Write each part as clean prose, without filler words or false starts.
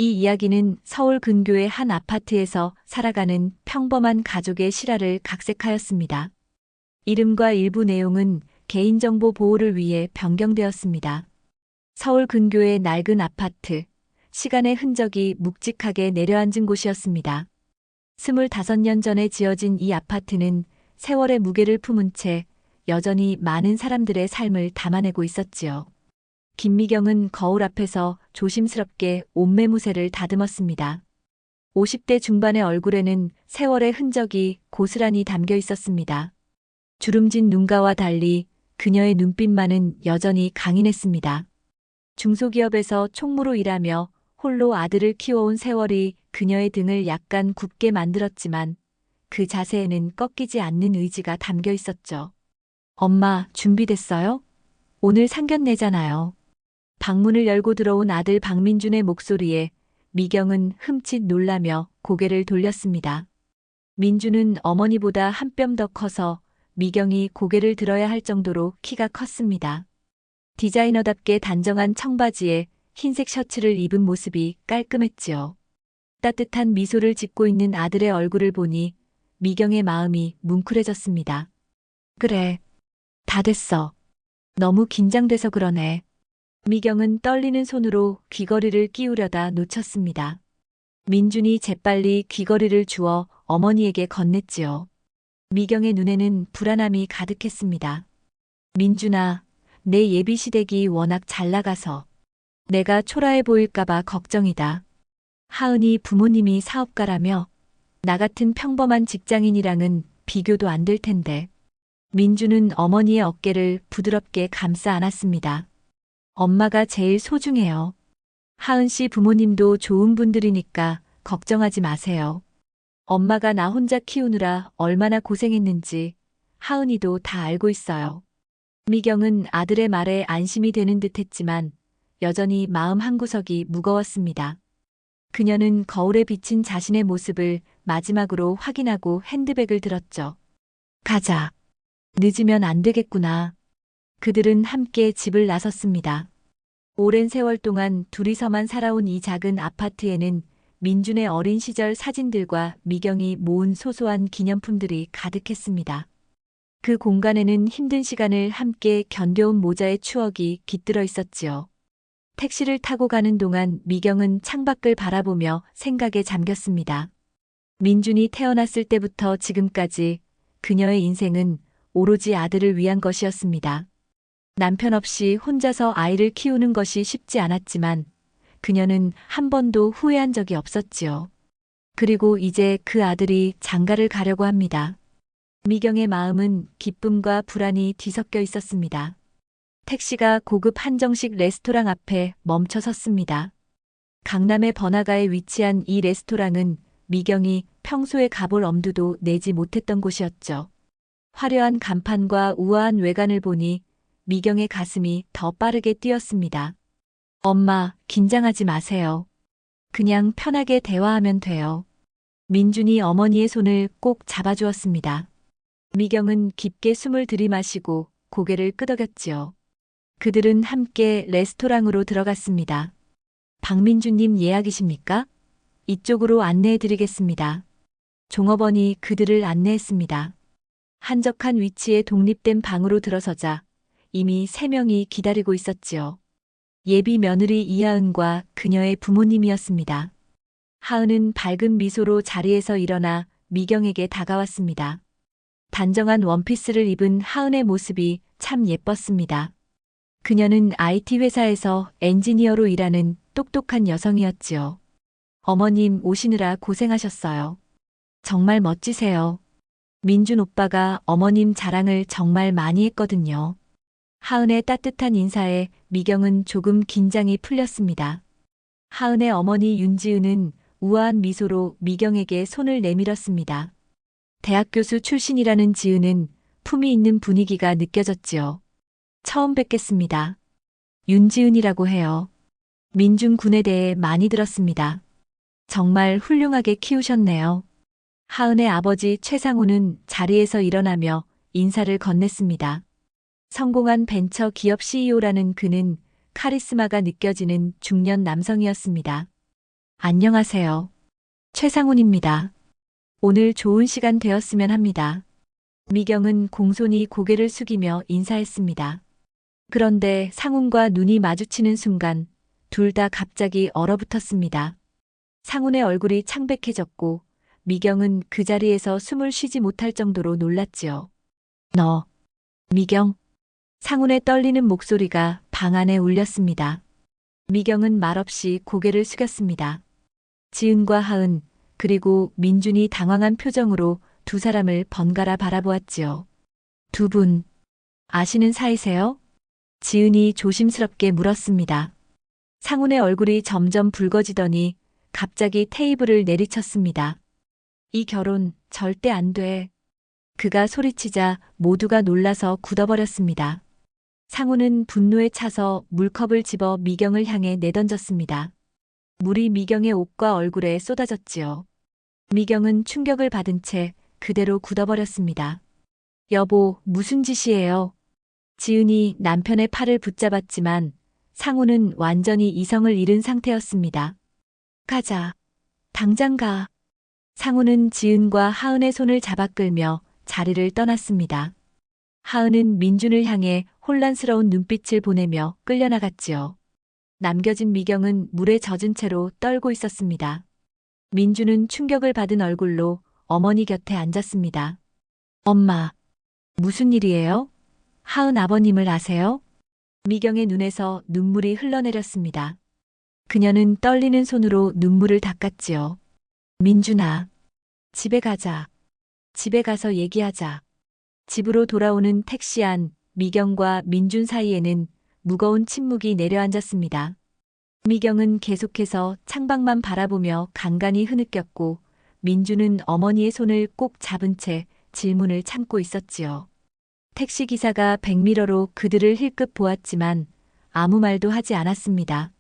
이 이야기는 서울 근교의 한 아파트에서 살아가는 평범한 가족의 실화를 각색하였습니다. 이름과 일부 내용은 개인정보 보호를 위해 변경되었습니다. 서울 근교의 낡은 아파트, 시간의 흔적이 묵직하게 내려앉은 곳이었습니다. 25년 전에 지어진 이 아파트는 세월의 무게를 품은 채 여전히 많은 사람들의 삶을 담아내고 있었지요. 김미경은 거울 앞에서 조심스럽게 옷매무새를 다듬었습니다. 50대 중반의 얼굴에는 세월의 흔적이 고스란히 담겨 있었습니다. 주름진 눈가와 달리 그녀의 눈빛만은 여전히 강인했습니다. 중소기업에서 총무로 일하며 홀로 아들을 키워온 세월이 그녀의 등을 약간 굽게 만들었지만 그 자세에는 꺾이지 않는 의지가 담겨 있었죠. 엄마, 준비됐어요? 오늘 상견례잖아요. 방문을 열고 들어온 아들 박민준의 목소리에 미경은 흠칫 놀라며 고개를 돌렸습니다. 민준은 어머니보다 한 뼘 더 커서 미경이 고개를 들어야 할 정도로 키가 컸습니다. 디자이너답게 단정한 청바지에 흰색 셔츠를 입은 모습이 깔끔했지요. 따뜻한 미소를 짓고 있는 아들의 얼굴을 보니 미경의 마음이 뭉클해졌습니다. 그래, 다 됐어. 너무 긴장돼서 그러네. 미경은 떨리는 손으로 귀걸이를 끼우려다 놓쳤습니다. 민준이 재빨리 귀걸이를 주어 어머니에게 건넸지요. 미경의 눈에는 불안함이 가득했습니다. 민준아, 내 예비 시댁이 워낙 잘 나가서 내가 초라해 보일까봐 걱정이다. 하은이 부모님이 사업가라며 나 같은 평범한 직장인이랑은 비교도 안 될 텐데. 민준은 어머니의 어깨를 부드럽게 감싸 안았습니다. 엄마가 제일 소중해요. 하은 씨 부모님도 좋은 분들이니까 걱정하지 마세요. 엄마가 나 혼자 키우느라 얼마나 고생했는지 하은이도 다 알고 있어요. 미경은 아들의 말에 안심이 되는 듯 했지만 여전히 마음 한구석이 무거웠습니다. 그녀는 거울에 비친 자신의 모습을 마지막으로 확인하고 핸드백을 들었죠. 가자. 늦으면 안 되겠구나. 그들은 함께 집을 나섰습니다. 오랜 세월 동안 둘이서만 살아온 이 작은 아파트에는 민준의 어린 시절 사진들과 미경이 모은 소소한 기념품들이 가득했습니다. 그 공간에는 힘든 시간을 함께 견뎌온 모자의 추억이 깃들어 있었지요. 택시를 타고 가는 동안 미경은 창밖을 바라보며 생각에 잠겼습니다. 민준이 태어났을 때부터 지금까지 그녀의 인생은 오로지 아들을 위한 것이었습니다. 남편 없이 혼자서 아이를 키우는 것이 쉽지 않았지만 그녀는 한 번도 후회한 적이 없었지요. 그리고 이제 그 아들이 장가를 가려고 합니다. 미경의 마음은 기쁨과 불안이 뒤섞여 있었습니다. 택시가 고급 한정식 레스토랑 앞에 멈춰 섰습니다. 강남의 번화가에 위치한 이 레스토랑은 미경이 평소에 가볼 엄두도 내지 못했던 곳이었죠. 화려한 간판과 우아한 외관을 보니 미경의 가슴이 더 빠르게 뛰었습니다. 엄마, 긴장하지 마세요. 그냥 편하게 대화하면 돼요. 민준이 어머니의 손을 꼭 잡아주었습니다. 미경은 깊게 숨을 들이마시고 고개를 끄덕였지요. 그들은 함께 레스토랑으로 들어갔습니다. 박민주님 예약이십니까? 이쪽으로 안내해드리겠습니다. 종업원이 그들을 안내했습니다. 한적한 위치에 독립된 방으로 들어서자 이미 3명이 기다리고 있었지요. 예비 며느리 이하은과 그녀의 부모님이었습니다. 하은은 밝은 미소로 자리에서 일어나 미경에게 다가왔습니다. 단정한 원피스를 입은 하은의 모습이 참 예뻤습니다. 그녀는 IT 회사에서 엔지니어로 일하는 똑똑한 여성이었지요. 어머님 오시느라 고생하셨어요. 정말 멋지세요. 민준 오빠가 어머님 자랑을 정말 많이 했거든요. 하은의 따뜻한 인사에 미경은 조금 긴장이 풀렸습니다. 하은의 어머니 윤지은은 우아한 미소로 미경에게 손을 내밀었습니다. 대학 교수 출신이라는 지은은 품위 있는 분위기가 느껴졌지요. 처음 뵙겠습니다. 윤지은이라고 해요. 민준 군에 대해 많이 들었습니다. 정말 훌륭하게 키우셨네요. 하은의 아버지 최상우는 자리에서 일어나며 인사를 건넸습니다. 성공한 벤처 기업 CEO라는 그는 카리스마가 느껴지는 중년 남성이었습니다. 안녕하세요. 최상훈입니다. 오늘 좋은 시간 되었으면 합니다. 미경은 공손히 고개를 숙이며 인사했습니다. 그런데 상훈과 눈이 마주치는 순간 둘 다 갑자기 얼어붙었습니다. 상훈의 얼굴이 창백해졌고 미경은 그 자리에서 숨을 쉬지 못할 정도로 놀랐지요. 너, 미경? 상훈의 떨리는 목소리가 방 안에 울렸습니다. 미경은 말없이 고개를 숙였습니다. 지은과 하은, 그리고 민준이 당황한 표정으로 두 사람을 번갈아 바라보았지요. 두 분, 아시는 사이세요? 지은이 조심스럽게 물었습니다. 상훈의 얼굴이 점점 붉어지더니 갑자기 테이블을 내리쳤습니다. 이 결혼 절대 안 돼. 그가 소리치자 모두가 놀라서 굳어버렸습니다. 상훈은 분노에 차서 물컵을 집어 미경을 향해 내던졌습니다. 물이 미경의 옷과 얼굴에 쏟아졌지요. 미경은 충격을 받은 채 그대로 굳어버렸습니다. 여보, 무슨 짓이에요? 지은이 남편의 팔을 붙잡았지만 상훈은 완전히 이성을 잃은 상태였습니다. 가자. 당장 가. 상훈은 지은과 하은의 손을 잡아 끌며 자리를 떠났습니다. 하은은 민준을 향해 혼란스러운 눈빛을 보내며 끌려나갔지요. 남겨진 미경은 물에 젖은 채로 떨고 있었습니다. 민준은 충격을 받은 얼굴로 어머니 곁에 앉았습니다. 엄마, 무슨 일이에요? 하은 아버님을 아세요? 미경의 눈에서 눈물이 흘러내렸습니다. 그녀는 떨리는 손으로 눈물을 닦았지요. 민준아, 집에 가자. 집에 가서 얘기하자. 집으로 돌아오는 택시 안 미경과 민준 사이에는 무거운 침묵이 내려앉았습니다. 미경은 계속해서 창밖만 바라보며 간간히 흐느꼈고 민준은 어머니의 손을 꼭 잡은 채 질문을 참고 있었지요. 택시기사가 백미러로 그들을 힐끗 보았지만 아무 말도 하지 않았습니다.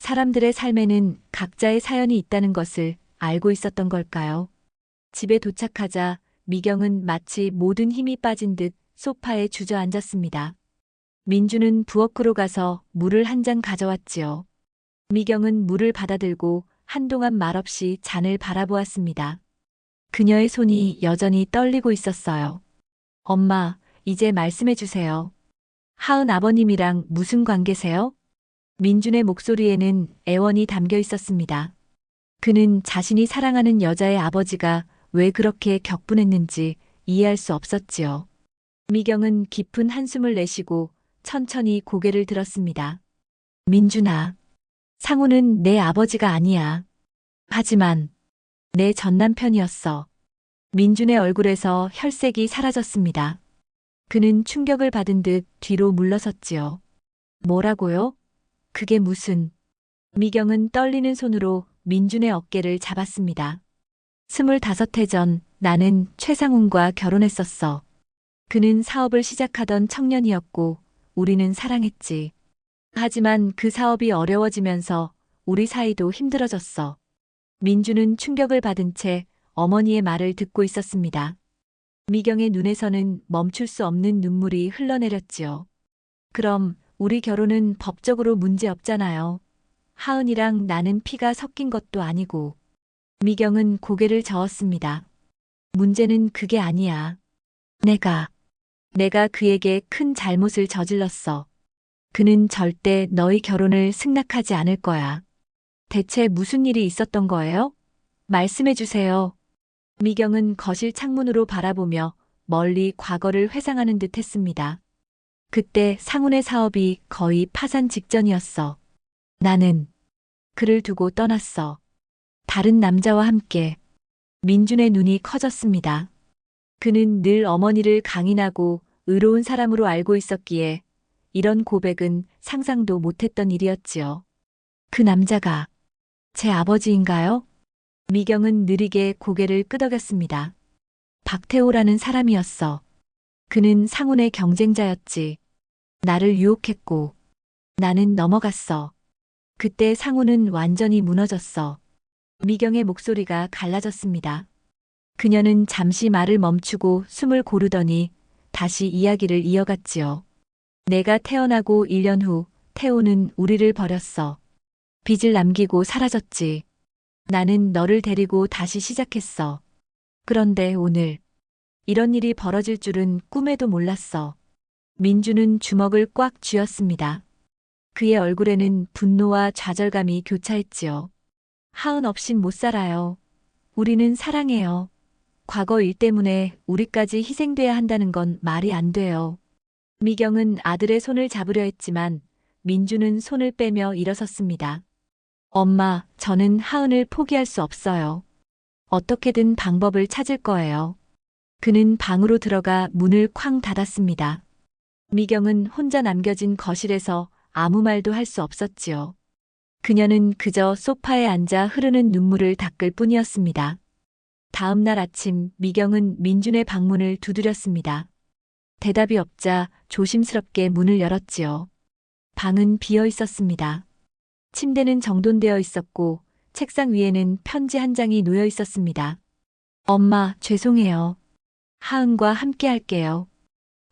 사람들의 삶에는 각자의 사연이 있다는 것을 알고 있었던 걸까요? 집에 도착하자 미경은 마치 모든 힘이 빠진 듯 소파에 주저앉았습니다. 민준은 부엌으로 가서 물을 한 잔 가져왔지요. 미경은 물을 받아들고 한동안 말없이 잔을 바라보았습니다. 그녀의 손이 여전히 떨리고 있었어요. 엄마, 이제 말씀해 주세요. 하은 아버님이랑 무슨 관계세요? 민준의 목소리에는 애원이 담겨 있었습니다. 그는 자신이 사랑하는 여자의 아버지가 왜 그렇게 격분했는지 이해할 수 없었지요. 미경은 깊은 한숨을 내쉬고 천천히 고개를 들었습니다. 민준아, 상훈은 내 아버지가 아니야. 하지만 내 전남편이었어. 민준의 얼굴에서 혈색이 사라졌습니다. 그는 충격을 받은 듯 뒤로 물러섰지요. 뭐라고요? 그게 무슨... 미경은 떨리는 손으로 민준의 어깨를 잡았습니다. 25해 전 나는 최상훈과 결혼했었어. 그는 사업을 시작하던 청년이었고 우리는 사랑했지. 하지만 그 사업이 어려워지면서 우리 사이도 힘들어졌어. 민준은 충격을 받은 채 어머니의 말을 듣고 있었습니다. 미경의 눈에서는 멈출 수 없는 눈물이 흘러내렸지요. 그럼 우리 결혼은 법적으로 문제 없잖아요. 하은이랑 나는 피가 섞인 것도 아니고. 미경은 고개를 저었습니다. 문제는 그게 아니야. 내가 그에게 큰 잘못을 저질렀어. 그는 절대 너희 결혼을 승낙하지 않을 거야. 대체 무슨 일이 있었던 거예요? 말씀해 주세요. 미경은 거실 창문으로 바라보며 멀리 과거를 회상하는 듯 했습니다. 그때 상훈의 사업이 거의 파산 직전이었어. 나는 그를 두고 떠났어. 다른 남자와 함께. 민준의 눈이 커졌습니다. 그는 늘 어머니를 강인하고 의로운 사람으로 알고 있었기에 이런 고백은 상상도 못했던 일이었지요. 그 남자가 제 아버지인가요? 미경은 느리게 고개를 끄덕였습니다. 박태호라는 사람이었어. 그는 상훈의 경쟁자였지. 나를 유혹했고 나는 넘어갔어. 그때 상훈은 완전히 무너졌어. 미경의 목소리가 갈라졌습니다. 그녀는 잠시 말을 멈추고 숨을 고르더니 다시 이야기를 이어갔지요. 내가 태어나고 1년 후 태호는 우리를 버렸어. 빚을 남기고 사라졌지. 나는 너를 데리고 다시 시작했어. 그런데 오늘 이런 일이 벌어질 줄은 꿈에도 몰랐어. 민주는 주먹을 꽉 쥐었습니다. 그의 얼굴에는 분노와 좌절감이 교차했지요. 하은 없인 못 살아요. 우리는 사랑해요. 과거 일 때문에 우리까지 희생돼야 한다는 건 말이 안 돼요. 미경은 아들의 손을 잡으려 했지만 민주는 손을 빼며 일어섰습니다. 엄마, 저는 하은을 포기할 수 없어요. 어떻게든 방법을 찾을 거예요. 그는 방으로 들어가 문을 쾅 닫았습니다. 미경은 혼자 남겨진 거실에서 아무 말도 할 수 없었지요. 그녀는 그저 소파에 앉아 흐르는 눈물을 닦을 뿐이었습니다. 다음 날 아침 미경은 민준의 방문을 두드렸습니다. 대답이 없자 조심스럽게 문을 열었지요. 방은 비어 있었습니다. 침대는 정돈되어 있었고 책상 위에는 편지 한 장이 놓여 있었습니다. 엄마, 죄송해요. 하은과 함께 할게요.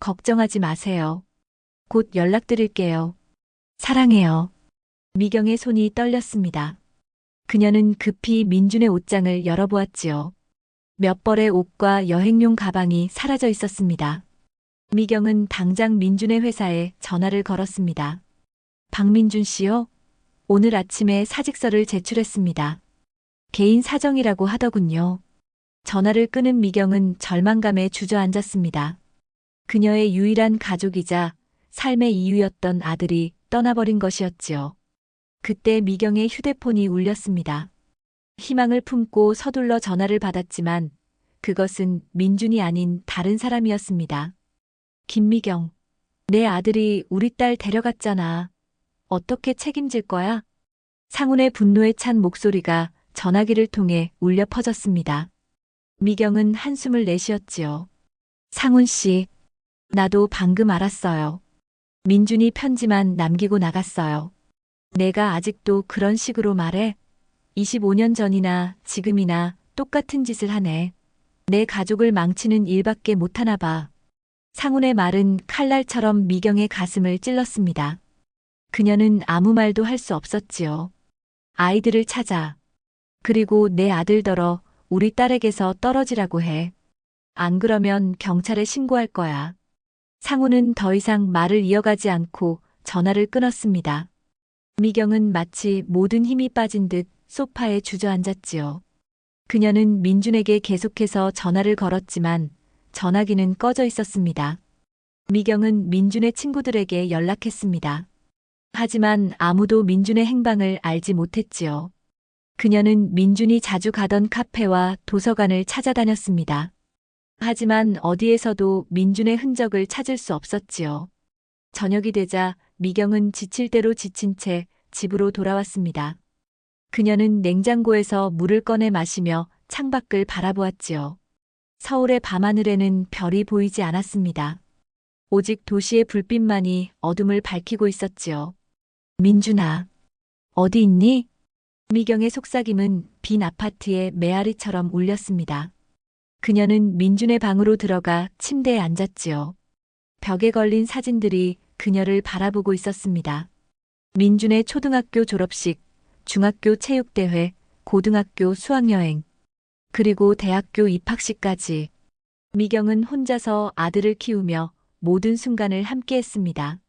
걱정하지 마세요. 곧 연락드릴게요. 사랑해요. 미경의 손이 떨렸습니다. 그녀는 급히 민준의 옷장을 열어보았지요. 몇 벌의 옷과 여행용 가방이 사라져 있었습니다. 미경은 당장 민준의 회사에 전화를 걸었습니다. 박민준 씨요? 오늘 아침에 사직서를 제출했습니다. 개인 사정이라고 하더군요. 전화를 끊은 미경은 절망감에 주저앉았습니다. 그녀의 유일한 가족이자 삶의 이유였던 아들이 떠나버린 것이었지요. 그때 미경의 휴대폰이 울렸습니다. 희망을 품고 서둘러 전화를 받았지만 그것은 민준이 아닌 다른 사람이었습니다. 김미경, 내 아들이 우리 딸 데려갔잖아. 어떻게 책임질 거야? 상훈의 분노에 찬 목소리가 전화기를 통해 울려 퍼졌습니다. 미경은 한숨을 내쉬었지요. 상훈 씨, 나도 방금 알았어요. 민준이 편지만 남기고 나갔어요. 내가 아직도 그런 식으로 말해? 25년 전이나 지금이나 똑같은 짓을 하네. 내 가족을 망치는 일밖에 못하나 봐. 상훈의 말은 칼날처럼 미경의 가슴을 찔렀습니다. 그녀는 아무 말도 할 수 없었지요. 아이들을 찾아. 그리고 내 아들더러 우리 딸에게서 떨어지라고 해. 안 그러면 경찰에 신고할 거야. 상훈은 더 이상 말을 이어가지 않고 전화를 끊었습니다. 미경은 마치 모든 힘이 빠진 듯 소파에 주저앉았지요. 그녀는 민준에게 계속해서 전화를 걸었지만 전화기는 꺼져 있었습니다. 미경은 민준의 친구들에게 연락했습니다. 하지만 아무도 민준의 행방을 알지 못했지요. 그녀는 민준이 자주 가던 카페와 도서관을 찾아다녔습니다. 하지만 어디에서도 민준의 흔적을 찾을 수 없었지요. 저녁이 되자 미경은 지칠 대로 지친 채 집으로 돌아왔습니다. 그녀는 냉장고에서 물을 꺼내 마시며 창밖을 바라보았지요. 서울의 밤하늘에는 별이 보이지 않았습니다. 오직 도시의 불빛만이 어둠을 밝히고 있었지요. 민준아, 어디 있니? 미경의 속삭임은 빈 아파트의 메아리처럼 울렸습니다. 그녀는 민준의 방으로 들어가 침대에 앉았지요. 벽에 걸린 사진들이 그녀를 바라보고 있었습니다. 민준의 초등학교 졸업식, 중학교 체육대회, 고등학교 수학여행, 그리고 대학교 입학식까지. 미경은 혼자서 아들을 키우며 모든 순간을 함께했습니다.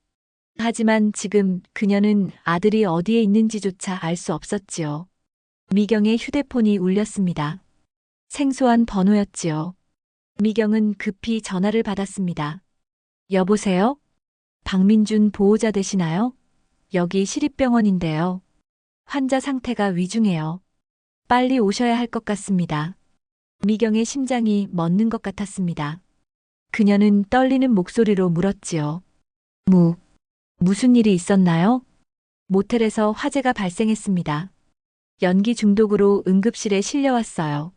하지만 지금 그녀는 아들이 어디에 있는지조차 알 수 없었지요. 미경의 휴대폰이 울렸습니다. 생소한 번호였지요. 미경은 급히 전화를 받았습니다. 여보세요? 박민준 보호자 되시나요? 여기 시립병원인데요. 환자 상태가 위중해요. 빨리 오셔야 할 것 같습니다. 미경의 심장이 멎는 것 같았습니다. 그녀는 떨리는 목소리로 물었지요. 무슨 일이 있었나요? 모텔에서 화재가 발생했습니다. 연기 중독으로 응급실에 실려왔어요.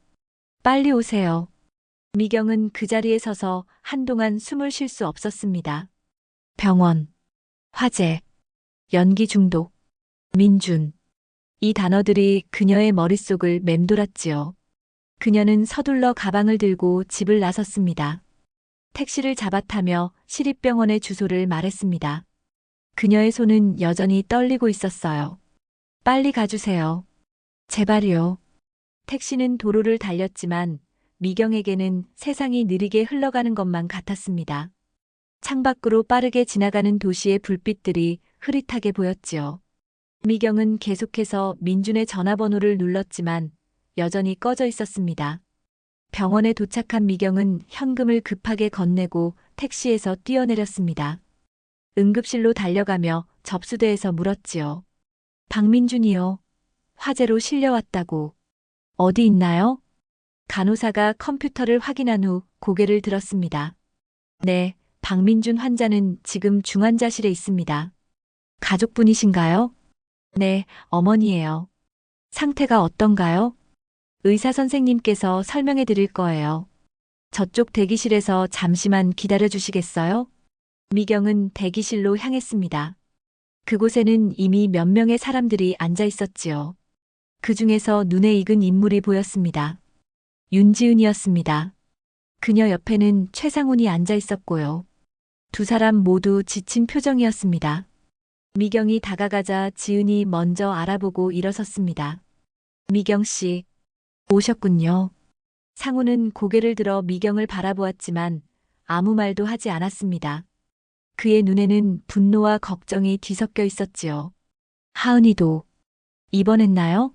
빨리 오세요. 미경은 그 자리에 서서 한동안 숨을 쉴 수 없었습니다. 병원, 화재, 연기 중독, 민준. 이 단어들이 그녀의 머릿속을 맴돌았지요. 그녀는 서둘러 가방을 들고 집을 나섰습니다. 택시를 잡아타며 시립병원의 주소를 말했습니다. 그녀의 손은 여전히 떨리고 있었어요. 빨리 가주세요. 제발요. 택시는 도로를 달렸지만 미경에게는 세상이 느리게 흘러가는 것만 같았습니다. 창밖으로 빠르게 지나가는 도시의 불빛들이 흐릿하게 보였지요. 미경은 계속해서 민준의 전화번호를 눌렀지만 여전히 꺼져 있었습니다. 병원에 도착한 미경은 현금을 급하게 건네고 택시에서 뛰어내렸습니다. 응급실로 달려가며 접수대에서 물었지요. 박민준이요. 화재로 실려왔다고. 어디 있나요? 간호사가 컴퓨터를 확인한 후 고개를 들었습니다. 네, 박민준 환자는 지금 중환자실에 있습니다. 가족분이신가요? 네, 어머니예요. 상태가 어떤가요? 의사 선생님께서 설명해 드릴 거예요. 저쪽 대기실에서 잠시만 기다려 주시겠어요? 미경은 대기실로 향했습니다. 그곳에는 이미 몇 명의 사람들이 앉아 있었지요. 그 중에서 눈에 익은 인물이 보였습니다. 윤지은이었습니다. 그녀 옆에는 최상훈이 앉아 있었고요. 두 사람 모두 지친 표정이었습니다. 미경이 다가가자 지은이 먼저 알아보고 일어섰습니다. 미경 씨, 오셨군요. 상훈은 고개를 들어 미경을 바라보았지만 아무 말도 하지 않았습니다. 그의 눈에는 분노와 걱정이 뒤섞여 있었지요. 하은이도 입원했나요?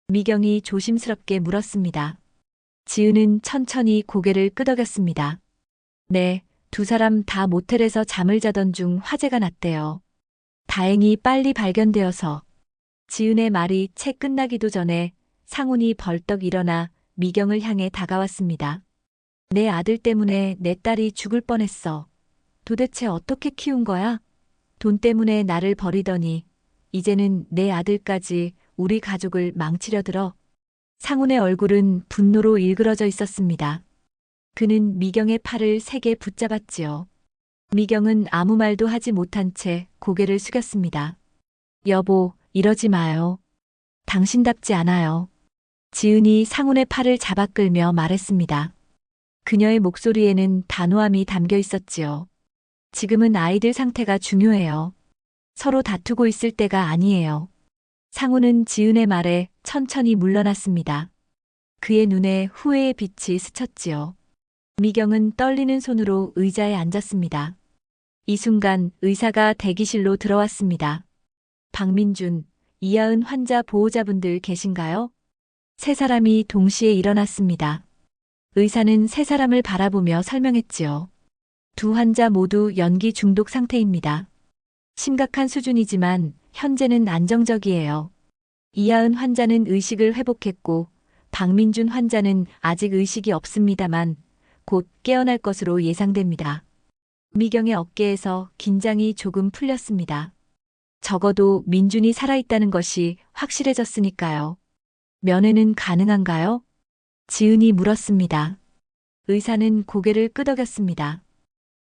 미경이 조심스럽게 물었습니다. 지은은 천천히 고개를 끄덕였습니다. 네, 두 사람 다 모텔에서 잠을 자던 중 화재가 났대요. 다행히 빨리 발견되어서. 지은의 말이 채 끝나기도 전에 상훈이 벌떡 일어나 미경을 향해 다가왔습니다. 내 아들 때문에 내 딸이 죽을 뻔했어. 도대체 어떻게 키운 거야? 돈 때문에 나를 버리더니 이제는 내 아들까지 우리 가족을 망치려 들어. 상훈의 얼굴은 분노로 일그러져 있었습니다. 그는 미경의 팔을 세게 붙잡았지요. 미경은 아무 말도 하지 못한 채 고개를 숙였습니다. 여보, 이러지 마요. 당신답지 않아요. 지은이 상훈의 팔을 잡아 끌며 말했습니다. 그녀의 목소리에는 단호함이 담겨 있었지요. 지금은 아이들 상태가 중요해요. 서로 다투고 있을 때가 아니에요. 상훈은 지은의 말에 천천히 물러났습니다. 그의 눈에 후회의 빛이 스쳤지요. 미경은 떨리는 손으로 의자에 앉았습니다. 이 순간 의사가 대기실로 들어왔습니다. 박민준, 이하은 환자 보호자분들 계신가요? 세 사람이 동시에 일어났습니다. 의사는 세 사람을 바라보며 설명했지요. 두 환자 모두 연기 중독 상태입니다. 심각한 수준이지만 현재는 안정적이에요. 이하은 환자는 의식을 회복했고 박민준 환자는 아직 의식이 없습니다만 곧 깨어날 것으로 예상됩니다. 미경의 어깨에서 긴장이 조금 풀렸습니다. 적어도 민준이 살아있다는 것이 확실해졌으니까요. 면회는 가능한가요? 지은이 물었습니다. 의사는 고개를 끄덕였습니다.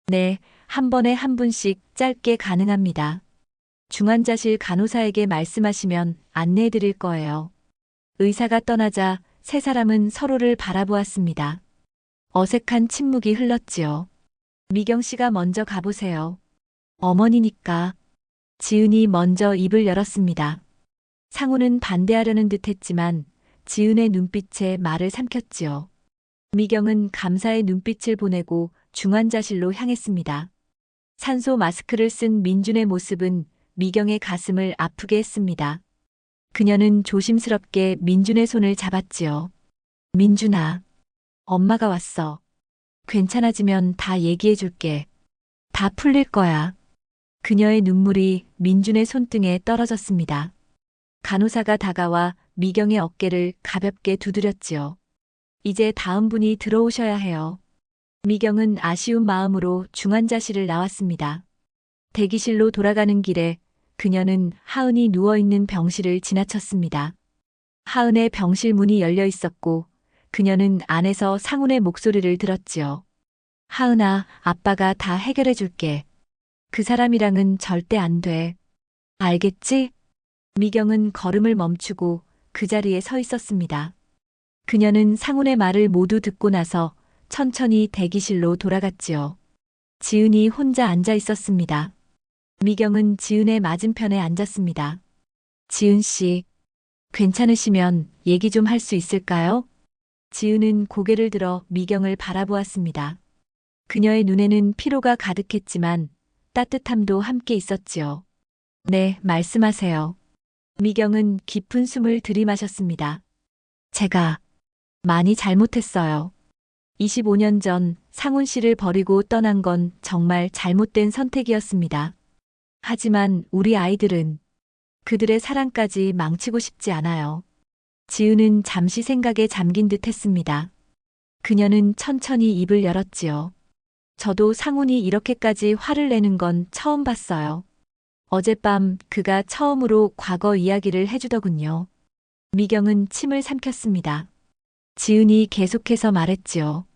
네, 한 번에 한 분씩 짧게 가능합니다. 중환자실 간호사에게 말씀하시면 안내해 드릴 거예요. 의사가 떠나자 세 사람은 서로를 바라보았습니다. 어색한 침묵이 흘렀지요. 미경 씨가 먼저 가보세요. 어머니니까. 지은이 먼저 입을 열었습니다. 상훈은 반대하려는 듯 했지만 지은의 눈빛에 말을 삼켰지요. 미경은 감사의 눈빛을 보내고 중환자실로 향했습니다. 산소 마스크를 쓴 민준의 모습은 미경의 가슴을 아프게 했습니다. 그녀는 조심스럽게 민준의 손을 잡았지요. 민준아, 엄마가 왔어. 괜찮아지면 다 얘기해 줄게. 다 풀릴 거야. 그녀의 눈물이 민준의 손등에 떨어졌습니다. 간호사가 다가와 미경의 어깨를 가볍게 두드렸지요. 이제 다음 분이 들어오셔야 해요. 미경은 아쉬운 마음으로 중환자실을 나왔습니다. 대기실로 돌아가는 길에 그녀는 하은이 누워있는 병실을 지나쳤습니다. 하은의 병실 문이 열려 있었고 그녀는 안에서 상훈의 목소리를 들었지요. 하은아, 아빠가 다 해결해 줄게. 그 사람이랑은 절대 안 돼. 알겠지? 미경은 걸음을 멈추고 그 자리에 서 있었습니다. 그녀는 상훈의 말을 모두 듣고 나서 천천히 대기실로 돌아갔지요. 지은이 혼자 앉아 있었습니다. 미경은 지은의 맞은편에 앉았습니다. 지은 씨, 괜찮으시면 얘기 좀 할 수 있을까요? 지은은 고개를 들어 미경을 바라보았습니다. 그녀의 눈에는 피로가 가득했지만 따뜻함도 함께 있었지요. 네, 말씀하세요. 미경은 깊은 숨을 들이마셨습니다. 제가 많이 잘못했어요. 25년 전 상훈 씨를 버리고 떠난 건 정말 잘못된 선택이었습니다. 하지만 우리 아이들은 그들의 사랑까지 망치고 싶지 않아요. 지은은 잠시 생각에 잠긴 듯 했습니다. 그녀는 천천히 입을 열었지요. 저도 상훈이 이렇게까지 화를 내는 건 처음 봤어요. 어젯밤 그가 처음으로 과거 이야기를 해주더군요. 미경은 침을 삼켰습니다. 지은이 계속해서 말했지요.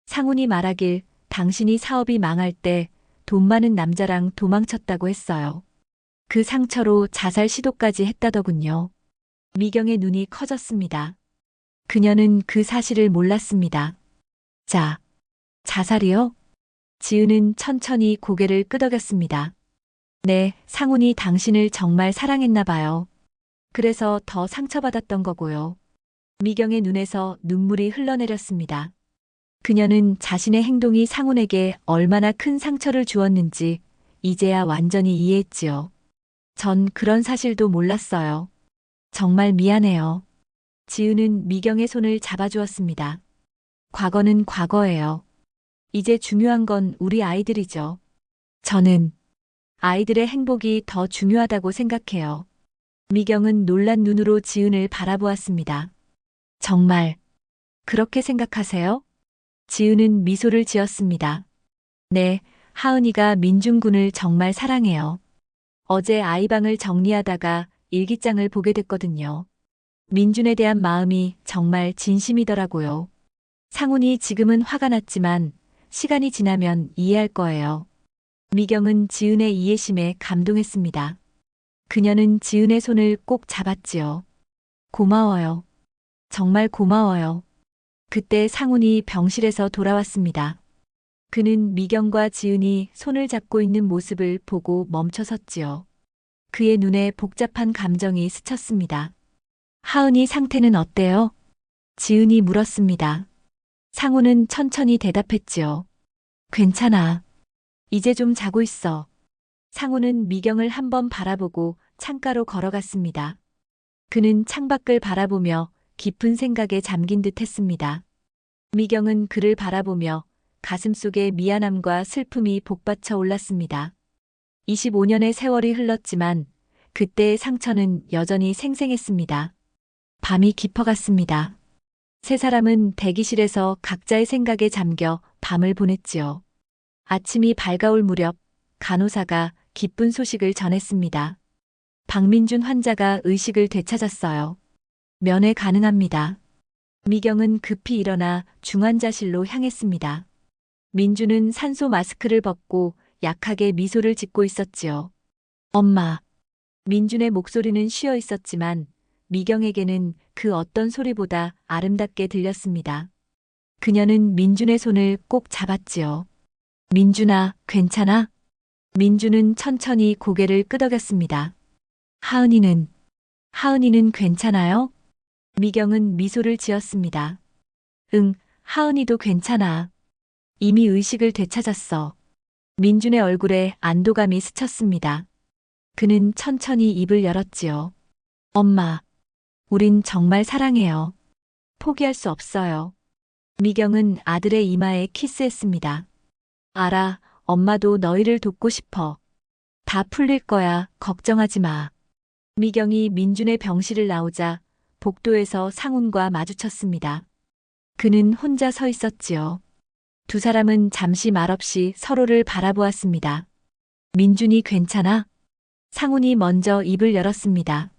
상훈이 말하길 당신이 사업이 망할 때 돈 많은 남자랑 도망쳤다고 했어요. 그 상처로 자살 시도까지 했다더군요. 미경의 눈이 커졌습니다. 그녀는 그 사실을 몰랐습니다. 자살이요? 지은은 천천히 고개를 끄덕였습니다. 네, 상훈이 당신을 정말 사랑했나 봐요. 그래서 더 상처받았던 거고요. 미경의 눈에서 눈물이 흘러내렸습니다. 그녀는 자신의 행동이 상훈에게 얼마나 큰 상처를 주었는지 이제야 완전히 이해했지요. 전 그런 사실도 몰랐어요. 정말 미안해요. 지은은 미경의 손을 잡아주었습니다. 과거는 과거예요. 이제 중요한 건 우리 아이들이죠. 저는 아이들의 행복이 더 중요하다고 생각해요. 미경은 놀란 눈으로 지은을 바라보았습니다. 정말 그렇게 생각하세요? 지은은 미소를 지었습니다. 네, 하은이가 민중군을 정말 사랑해요. 어제 아이방을 정리하다가 일기장을 보게 됐거든요. 민준에 대한 마음이 정말 진심이더라고요. 상훈이 지금은 화가 났지만 시간이 지나면 이해할 거예요. 미경은 지은의 이해심에 감동했습니다. 그녀는 지은의 손을 꼭 잡았지요. 고마워요. 정말 고마워요. 그때 상훈이 병실에서 돌아왔습니다. 그는 미경과 지은이 손을 잡고 있는 모습을 보고 멈춰섰지요. 그의 눈에 복잡한 감정이 스쳤습니다. 하은이 상태는 어때요? 지은이 물었습니다. 상훈은 천천히 대답했지요. 괜찮아. 이제 좀 자고 있어. 상훈은 미경을 한번 바라보고 창가로 걸어갔습니다. 그는 창밖을 바라보며 깊은 생각에 잠긴 듯 했습니다. 미경은 그를 바라보며 가슴속에 미안함과 슬픔이 복받쳐 올랐습니다. 25년의 세월이 흘렀지만 그때의 상처는 여전히 생생했습니다. 밤이 깊어갔습니다. 세 사람은 대기실에서 각자의 생각에 잠겨 밤을 보냈지요. 아침이 밝아올 무렵 간호사가 기쁜 소식을 전했습니다. 박민준 환자가 의식을 되찾았어요. 면회 가능합니다. 미경은 급히 일어나 중환자실로 향했습니다. 민주는 산소 마스크를 벗고 약하게 미소를 짓고 있었지요. 엄마. 민준의 목소리는 쉬어 있었지만 미경에게는 그 어떤 소리보다 아름답게 들렸습니다. 그녀는 민준의 손을 꼭 잡았지요. 민준아, 괜찮아? 민준은 천천히 고개를 끄덕였습니다. 하은이는 괜찮아요? 미경은 미소를 지었습니다. 응, 하은이도 괜찮아. 이미 의식을 되찾았어. 민준의 얼굴에 안도감이 스쳤습니다. 그는 천천히 입을 열었지요. 엄마, 우린 정말 사랑해요. 포기할 수 없어요. 미경은 아들의 이마에 키스했습니다. 알아, 엄마도 너희를 돕고 싶어. 다 풀릴 거야, 걱정하지 마. 미경이 민준의 병실을 나오자 복도에서 상훈과 마주쳤습니다. 그는 혼자 서 있었지요. 두 사람은 잠시 말없이 서로를 바라보았습니다. 민준이 괜찮아? 상훈이 먼저 입을 열었습니다.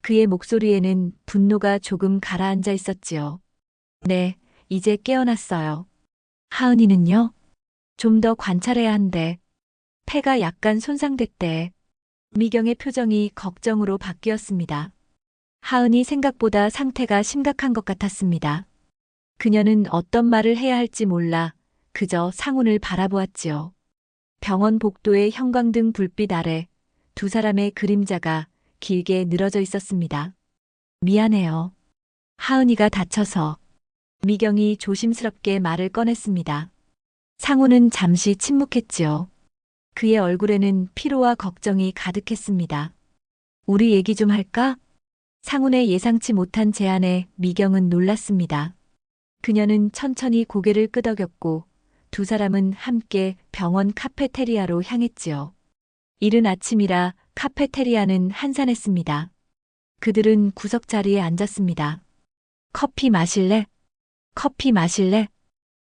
그의 목소리에는 분노가 조금 가라앉아 있었지요. 네, 이제 깨어났어요. 하은이는요? 좀 더 관찰해야 한대. 폐가 약간 손상됐대. 미경의 표정이 걱정으로 바뀌었습니다. 하은이 생각보다 상태가 심각한 것 같았습니다. 그녀는 어떤 말을 해야 할지 몰라 그저 상훈을 바라보았지요. 병원 복도의 형광등 불빛 아래 두 사람의 그림자가 길게 늘어져 있었습니다. 미안해요. 하은이가 다쳐서. 미경이 조심스럽게 말을 꺼냈습니다. 상우는 잠시 침묵했지요. 그의 얼굴에는 피로와 걱정이 가득했습니다. 우리 얘기 좀 할까? 상훈의 예상치 못한 제안에 미경은 놀랐습니다. 그녀는 천천히 고개를 끄덕였고 두 사람은 함께 병원 카페테리아로 향했지요. 이른 아침이라 카페테리아는 한산했습니다. 그들은 구석 자리에 앉았습니다. 커피 마실래? 커피 마실래?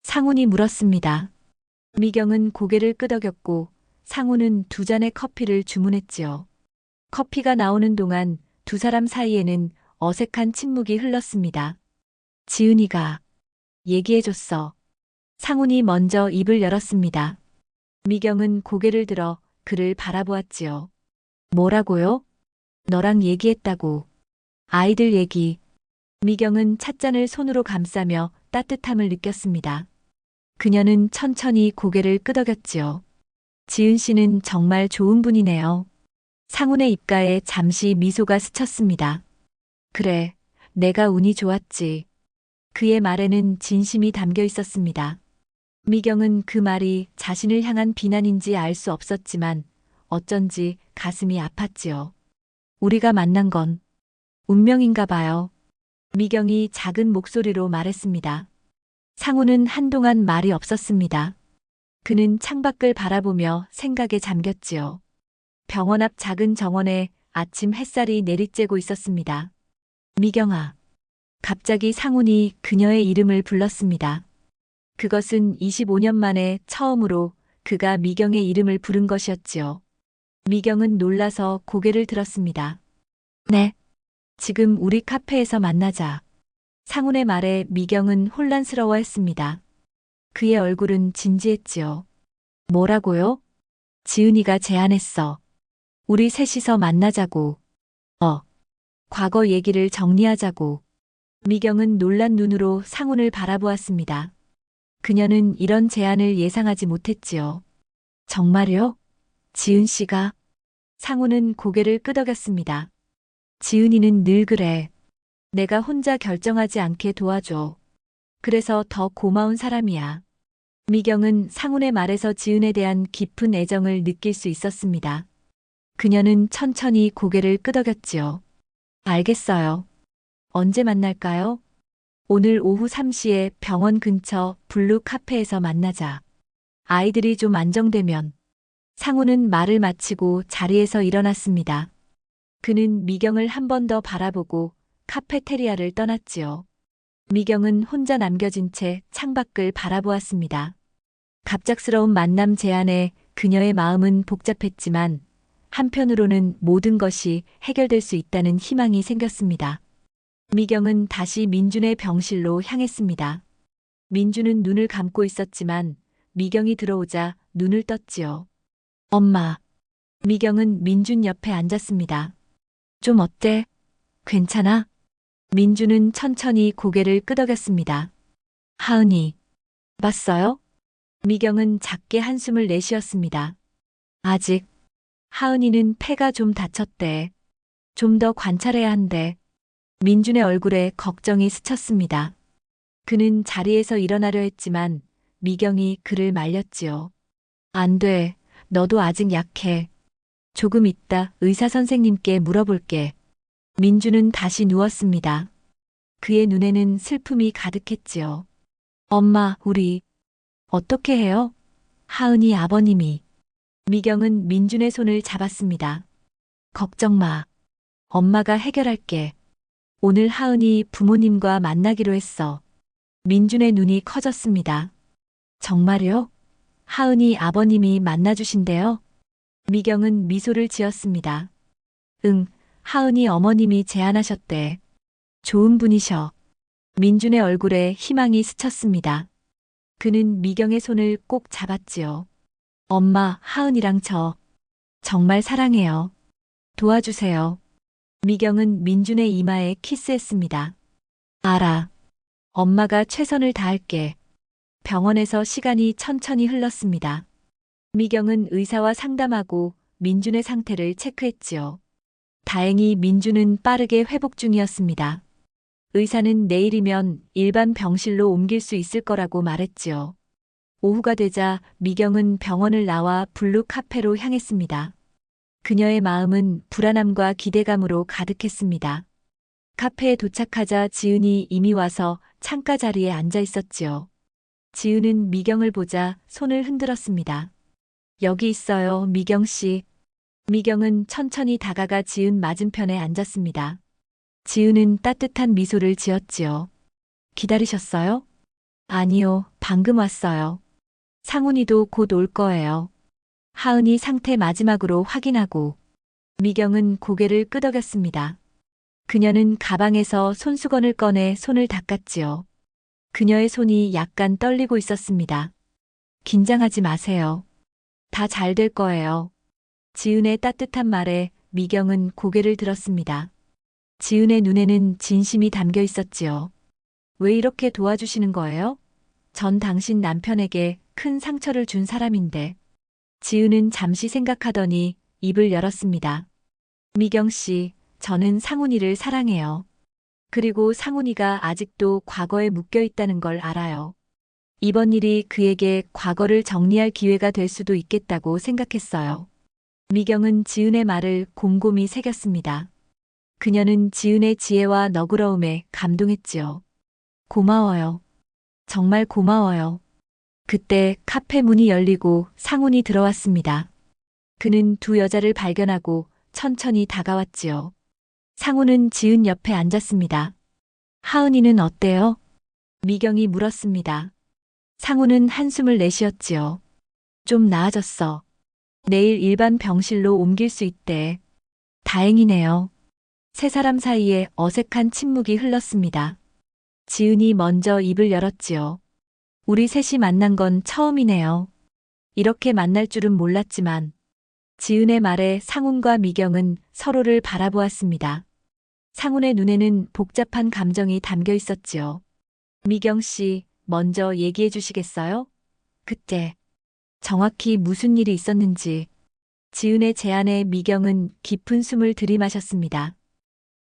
상훈이 물었습니다. 미경은 고개를 끄덕였고 상훈은 두 잔의 커피를 주문했지요. 커피가 나오는 동안 두 사람 사이에는 어색한 침묵이 흘렀습니다. 지은이가 얘기해줬어. 상훈이 먼저 입을 열었습니다. 미경은 고개를 들어 그를 바라보았지요. 뭐라고요? 너랑 얘기했다고. 아이들 얘기. 미경은 찻잔을 손으로 감싸며 따뜻함을 느꼈습니다. 그녀는 천천히 고개를 끄덕였지요. 지은 씨는 정말 좋은 분이네요. 상훈의 입가에 잠시 미소가 스쳤습니다. 그래, 내가 운이 좋았지. 그의 말에는 진심이 담겨 있었습니다. 미경은 그 말이 자신을 향한 비난인지 알 수 없었지만 어쩐지 가슴이 아팠지요. 우리가 만난 건 운명인가 봐요. 미경이 작은 목소리로 말했습니다. 상우는 한동안 말이 없었습니다. 그는 창밖을 바라보며 생각에 잠겼지요. 병원 앞 작은 정원에 아침 햇살이 내리쬐고 있었습니다. 미경아. 갑자기 상훈이 그녀의 이름을 불렀습니다. 그것은 25년 만에 처음으로 그가 미경의 이름을 부른 것이었지요. 미경은 놀라서 고개를 들었습니다. 네. 지금 우리 카페에서 만나자. 상훈의 말에 미경은 혼란스러워했습니다. 그의 얼굴은 진지했지요. 뭐라고요? 지은이가 제안했어. 우리 셋이서 만나자고. 과거 얘기를 정리하자고. 미경은 놀란 눈으로 상훈을 바라보았습니다. 그녀는 이런 제안을 예상하지 못했지요. 정말요? 지은 씨가? 상훈은 고개를 끄덕였습니다. 지은이는 늘 그래. 내가 혼자 결정하지 않게 도와줘. 그래서 더 고마운 사람이야. 미경은 상훈의 말에서 지은에 대한 깊은 애정을 느낄 수 있었습니다. 그녀는 천천히 고개를 끄덕였지요. 알겠어요. 언제 만날까요? 오늘 오후 3시에 병원 근처 블루 카페에서 만나자. 아이들이 좀 안정되면. 상우는 말을 마치고 자리에서 일어났습니다. 그는 미경을 한 번 더 바라보고 카페테리아를 떠났지요. 미경은 혼자 남겨진 채 창밖을 바라보았습니다. 갑작스러운 만남 제안에 그녀의 마음은 복잡했지만 한편으로는 모든 것이 해결될 수 있다는 희망이 생겼습니다. 미경은 다시 민준의 병실로 향했습니다. 민준은 눈을 감고 있었지만 미경이 들어오자 눈을 떴지요. 엄마. 미경은 민준 옆에 앉았습니다. 좀 어때? 괜찮아? 민준은 천천히 고개를 끄덕였습니다. 하은이. 봤어요? 미경은 작게 한숨을 내쉬었습니다. 아직. 하은이는 폐가 좀 다쳤대. 좀 더 관찰해야 한대. 민준의 얼굴에 걱정이 스쳤습니다. 그는 자리에서 일어나려 했지만 미경이 그를 말렸지요. 안 돼. 너도 아직 약해. 조금 있다 의사 선생님께 물어볼게. 민준은 다시 누웠습니다. 그의 눈에는 슬픔이 가득했지요. 엄마, 우리 어떻게 해요? 하은이 아버님이. 미경은 민준의 손을 잡았습니다. 걱정 마. 엄마가 해결할게. 오늘 하은이 부모님과 만나기로 했어. 민준의 눈이 커졌습니다. 정말요? 하은이 아버님이 만나주신대요? 미경은 미소를 지었습니다. 응, 하은이 어머님이 제안하셨대. 좋은 분이셔. 민준의 얼굴에 희망이 스쳤습니다. 그는 미경의 손을 꼭 잡았지요. 엄마, 하은이랑 저 정말 사랑해요. 도와주세요. 미경은 민준의 이마에 키스했습니다. 알아. 엄마가 최선을 다할게. 병원에서 시간이 천천히 흘렀습니다. 미경은 의사와 상담하고 민준의 상태를 체크했지요. 다행히 민주는 빠르게 회복 중이었습니다. 의사는 내일이면 일반 병실로 옮길 수 있을 거라고 말했지요. 오후가 되자 미경은 병원을 나와 블루 카페로 향했습니다. 그녀의 마음은 불안함과 기대감으로 가득했습니다. 카페에 도착하자 지은이 이미 와서 창가 자리에 앉아 있었지요. 지은은 미경을 보자 손을 흔들었습니다. 여기 있어요, 미경 씨. 미경은 천천히 다가가 지은 맞은편에 앉았습니다. 지은은 따뜻한 미소를 지었지요. 기다리셨어요? 아니요, 방금 왔어요. 상훈이도 곧 올 거예요. 하은이 상태 마지막으로 확인하고 미경은 고개를 끄덕였습니다. 그녀는 가방에서 손수건을 꺼내 손을 닦았지요. 그녀의 손이 약간 떨리고 있었습니다. 긴장하지 마세요. 다 잘 될 거예요. 지은의 따뜻한 말에 미경은 고개를 들었습니다. 지은의 눈에는 진심이 담겨 있었지요. 왜 이렇게 도와주시는 거예요? 전 당신 남편에게 큰 상처를 준 사람인데. 지은은 잠시 생각하더니 입을 열었습니다. 미경 씨, 저는 상훈이를 사랑해요. 그리고 상훈이가 아직도 과거에 묶여 있다는 걸 알아요. 이번 일이 그에게 과거를 정리할 기회가 될 수도 있겠다고 생각했어요. 미경은 지은의 말을 곰곰이 새겼습니다. 그녀는 지은의 지혜와 너그러움에 감동했지요. 고마워요. 정말 고마워요. 그때 카페 문이 열리고 상훈이 들어왔습니다. 그는 두 여자를 발견하고 천천히 다가왔지요. 상훈은 지은 옆에 앉았습니다. 하은이는 어때요? 미경이 물었습니다. 상훈은 한숨을 내쉬었지요. 좀 나아졌어. 내일 일반 병실로 옮길 수 있대. 다행이네요. 세 사람 사이에 어색한 침묵이 흘렀습니다. 지은이 먼저 입을 열었지요. 우리 셋이 만난 건 처음이네요. 이렇게 만날 줄은 몰랐지만 지은의 말에 상훈과 미경은 서로를 바라보았습니다. 상훈의 눈에는 복잡한 감정이 담겨 있었지요. 미경 씨, 먼저 얘기해 주시겠어요? 그때 정확히 무슨 일이 있었는지. 지은의 제안에 미경은 깊은 숨을 들이마셨습니다.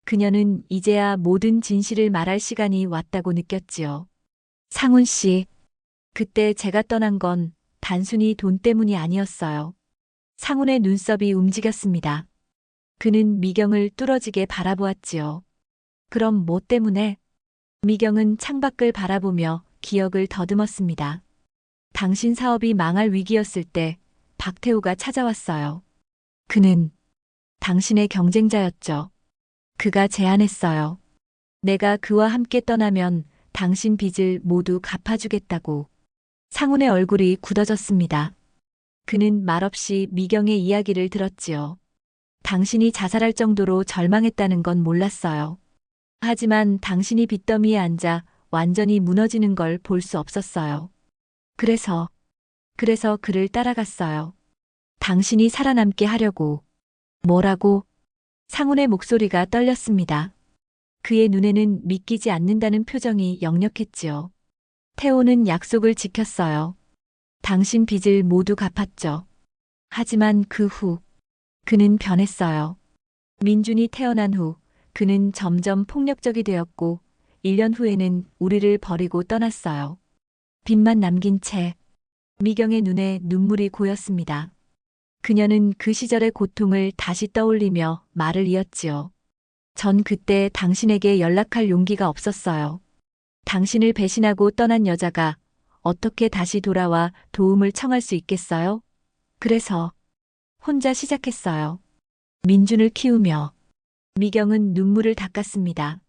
그녀는 이제야 모든 진실을 말할 시간이 왔다고 느꼈지요. 상훈 씨, 그때 제가 떠난 건 단순히 돈 때문이 아니었어요. 상훈의 눈썹이 움직였습니다. 그는 미경을 뚫어지게 바라보았지요. 그럼 뭐 때문에? 미경은 창밖을 바라보며 기억을 더듬었습니다. 당신 사업이 망할 위기였을 때 박태우가 찾아왔어요. 그는 당신의 경쟁자였죠. 그가 제안했어요. 내가 그와 함께 떠나면 당신 빚을 모두 갚아주겠다고. 상훈의 얼굴이 굳어졌습니다. 그는 말없이 미경의 이야기를 들었지요. 당신이 자살할 정도로 절망했다는 건 몰랐어요. 하지만 당신이 빚더미에 앉아 완전히 무너지는 걸 볼 수 없었어요. 그래서 그를 따라갔어요. 당신이 살아남게 하려고. 뭐라고? 상훈의 목소리가 떨렸습니다. 그의 눈에는 믿기지 않는다는 표정이 역력했지요. 태호는 약속을 지켰어요. 당신 빚을 모두 갚았죠. 하지만 그 후, 그는 변했어요. 민준이 태어난 후, 그는 점점 폭력적이 되었고, 1년 후에는 우리를 버리고 떠났어요. 빚만 남긴 채, 미경의 눈에 눈물이 고였습니다. 그녀는 그 시절의 고통을 다시 떠올리며 말을 이었지요. 전 그때 당신에게 연락할 용기가 없었어요. 당신을 배신하고 떠난 여자가 어떻게 다시 돌아와 도움을 청할 수 있겠어요? 그래서 혼자 시작했어요. 민준을 키우며. 미경은 눈물을 닦았습니다.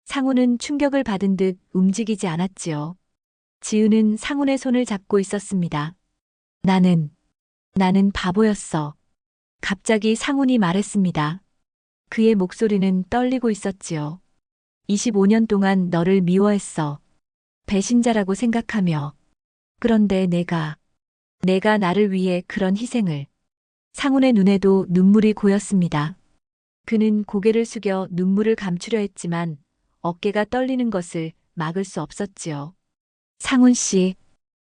상훈은 충격을 받은 듯 움직이지 않았지요. 지은은 상훈의 손을 잡고 있었습니다. 나는 바보였어. 갑자기 상훈이 말했습니다. 그의 목소리는 떨리고 있었지요. 25년 동안 너를 미워했어. 배신자라고 생각하며. 그런데 내가 나를 위해 그런 희생을. 상훈의 눈에도 눈물이 고였습니다. 그는 고개를 숙여 눈물을 감추려 했지만 어깨가 떨리는 것을 막을 수 없었지요. 상훈 씨.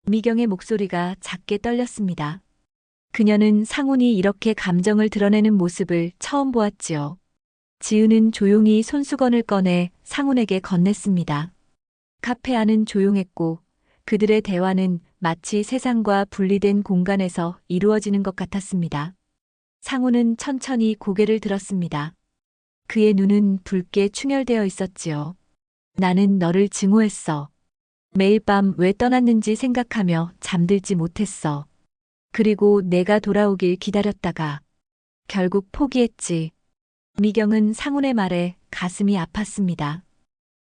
미경의 목소리가 작게 떨렸습니다. 그녀는 상훈이 이렇게 감정을 드러내는 모습을 처음 보았지요. 지은은 조용히 손수건을 꺼내 상훈에게 건넸습니다. 카페 안은 조용했고 그들의 대화는 마치 세상과 분리된 공간에서 이루어지는 것 같았습니다. 상훈은 천천히 고개를 들었습니다. 그의 눈은 붉게 충혈되어 있었지요. 나는 너를 증오했어. 매일 밤 왜 떠났는지 생각하며 잠들지 못했어. 그리고 내가 돌아오길 기다렸다가 결국 포기했지. 미경은 상훈의 말에 가슴이 아팠습니다.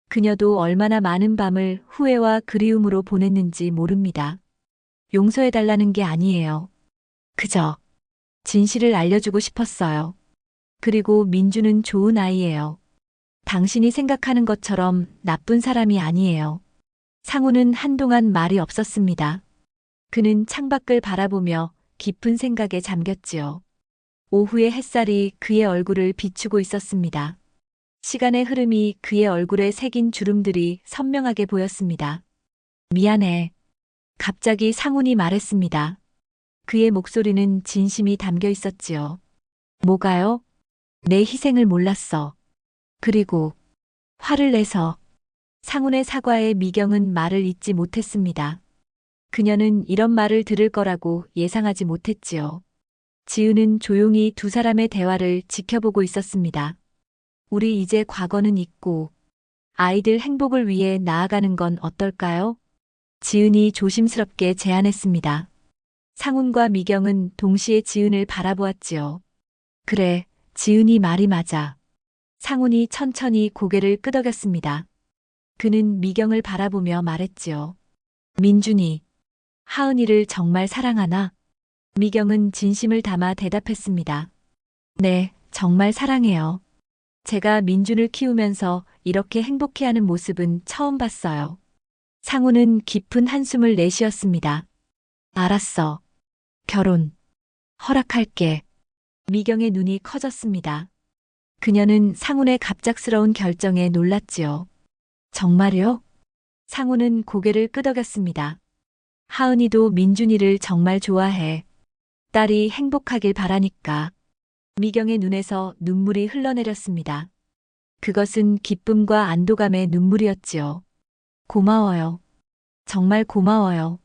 그녀도 얼마나 많은 밤을 후회와 그리움으로 보냈는지 모릅니다. 용서해달라는 게 아니에요. 그저 진실을 알려주고 싶었어요. 그리고 민주는 좋은 아이예요. 당신이 생각하는 것처럼 나쁜 사람이 아니에요. 상우는 한동안 말이 없었습니다. 그는 창밖을 바라보며 깊은 생각에 잠겼지요. 오후의 햇살이 그의 얼굴을 비추고 있었습니다. 시간의 흐름이 그의 얼굴에 새긴 주름들이 선명하게 보였습니다. 미안해. 갑자기 상훈이 말했습니다. 그의 목소리는 진심이 담겨 있었지요. 뭐가요? 내 희생을 몰랐어. 그리고 화를 내서 상훈의 사과에 미경은 말을 잇지 못했습니다. 그녀는 이런 말을 들을 거라고 예상하지 못했지요. 지은은 조용히 두 사람의 대화를 지켜보고 있었습니다. 우리 이제 과거는 잊고 아이들 행복을 위해 나아가는 건 어떨까요? 지은이 조심스럽게 제안했습니다. 상훈과 미경은 동시에 지은을 바라보았지요. 그래, 지은이 말이 맞아. 상훈이 천천히 고개를 끄덕였습니다. 그는 미경을 바라보며 말했지요. 민준이, 하은이를 정말 사랑하나? 미경은 진심을 담아 대답했습니다. 네, 정말 사랑해요. 제가 민준을 키우면서 이렇게 행복해하는 모습은 처음 봤어요. 상우는 깊은 한숨을 내쉬었습니다. 알았어. 결혼. 허락할게. 미경의 눈이 커졌습니다. 그녀는 상훈의 갑작스러운 결정에 놀랐지요. 정말요? 상훈은 고개를 끄덕였습니다. 하은이도 민준이를 정말 좋아해. 딸이 행복하길 바라니까. 미경의 눈에서 눈물이 흘러내렸습니다. 그것은 기쁨과 안도감의 눈물이었지요. 고마워요. 정말 고마워요.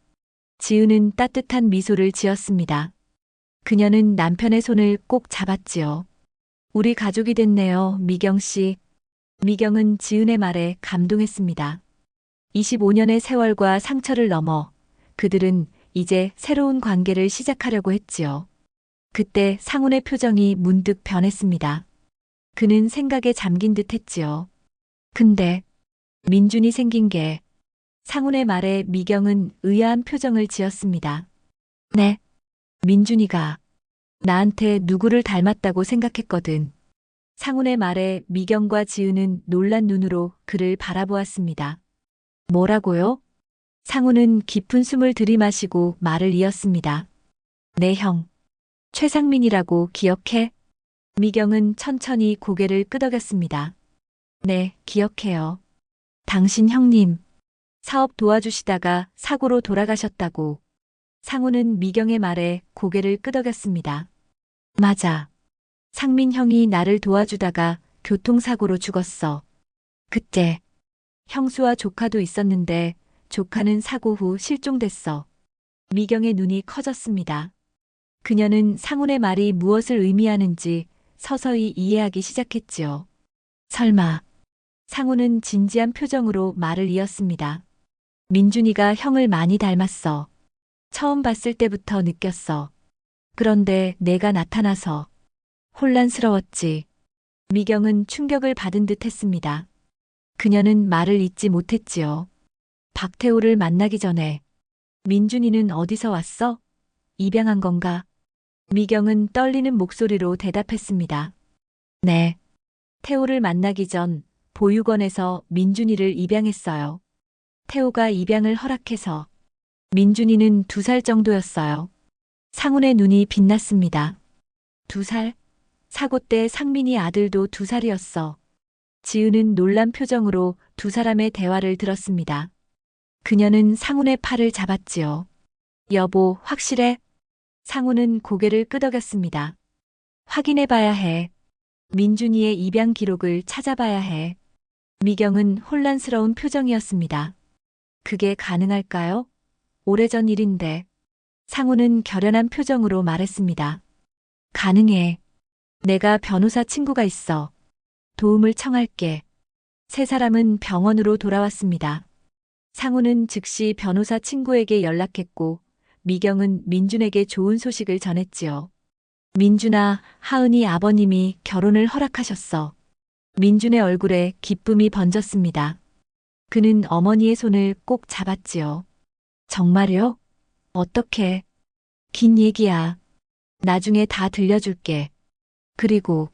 지은은 따뜻한 미소를 지었습니다. 그녀는 남편의 손을 꼭 잡았지요. 우리 가족이 됐네요, 미경 씨. 미경은 지은의 말에 감동했습니다. 25년의 세월과 상처를 넘어 그들은 이제 새로운 관계를 시작하려고 했지요. 그때 상훈의 표정이 문득 변했습니다. 그는 생각에 잠긴 듯 했지요. 근데 민준이 생긴 게 상훈의 말에 미경은 의아한 표정을 지었습니다. 네, 민준이가 나한테 누구를 닮았다고 생각했거든. 상훈의 말에 미경과 지은은 놀란 눈으로 그를 바라보았습니다. 뭐라고요? 상훈은 깊은 숨을 들이마시고 말을 이었습니다. 내 형, 최상민이라고 기억해? 미경은 천천히 고개를 끄덕였습니다. 네, 기억해요. 당신 형님, 사업 도와주시다가 사고로 돌아가셨다고. 상훈은 미경의 말에 고개를 끄덕였습니다. 맞아. 상민 형이 나를 도와주다가 교통사고로 죽었어. 그때 형수와 조카도 있었는데 조카는 사고 후 실종됐어. 미경의 눈이 커졌습니다. 그녀는 상훈의 말이 무엇을 의미하는지 서서히 이해하기 시작했지요. 설마. 상훈은 진지한 표정으로 말을 이었습니다. 민준이가 형을 많이 닮았어. 처음 봤을 때부터 느꼈어. 그런데 내가 나타나서 혼란스러웠지. 미경은 충격을 받은 듯 했습니다. 그녀는 말을 잇지 못했지요. 박태호를 만나기 전에 민준이는 어디서 왔어? 입양한 건가? 미경은 떨리는 목소리로 대답했습니다. 네. 태호를 만나기 전 보육원에서 민준이를 입양했어요. 태호가 입양을 허락해서 민준이는 2살 정도였어요. 상훈의 눈이 빛났습니다. 2살? 사고 때 상민이 아들도 2살이었어. 지은은 놀란 표정으로 두 사람의 대화를 들었습니다. 그녀는 상훈의 팔을 잡았지요. 여보, 확실해? 상훈은 고개를 끄덕였습니다. 확인해 봐야 해. 민준이의 입양 기록을 찾아봐야 해. 미경은 혼란스러운 표정이었습니다. 그게 가능할까요? 오래전 일인데. 상우는 결연한 표정으로 말했습니다. 가능해. 내가 변호사 친구가 있어. 도움을 청할게. 세 사람은 병원으로 돌아왔습니다. 상우는 즉시 변호사 친구에게 연락했고, 미경은 민준에게 좋은 소식을 전했지요. 민준아, 하은이 아버님이 결혼을 허락하셨어. 민준의 얼굴에 기쁨이 번졌습니다. 그는 어머니의 손을 꼭 잡았지요. 정말요? 어떻게? 긴 얘기야. 나중에 다 들려줄게. 그리고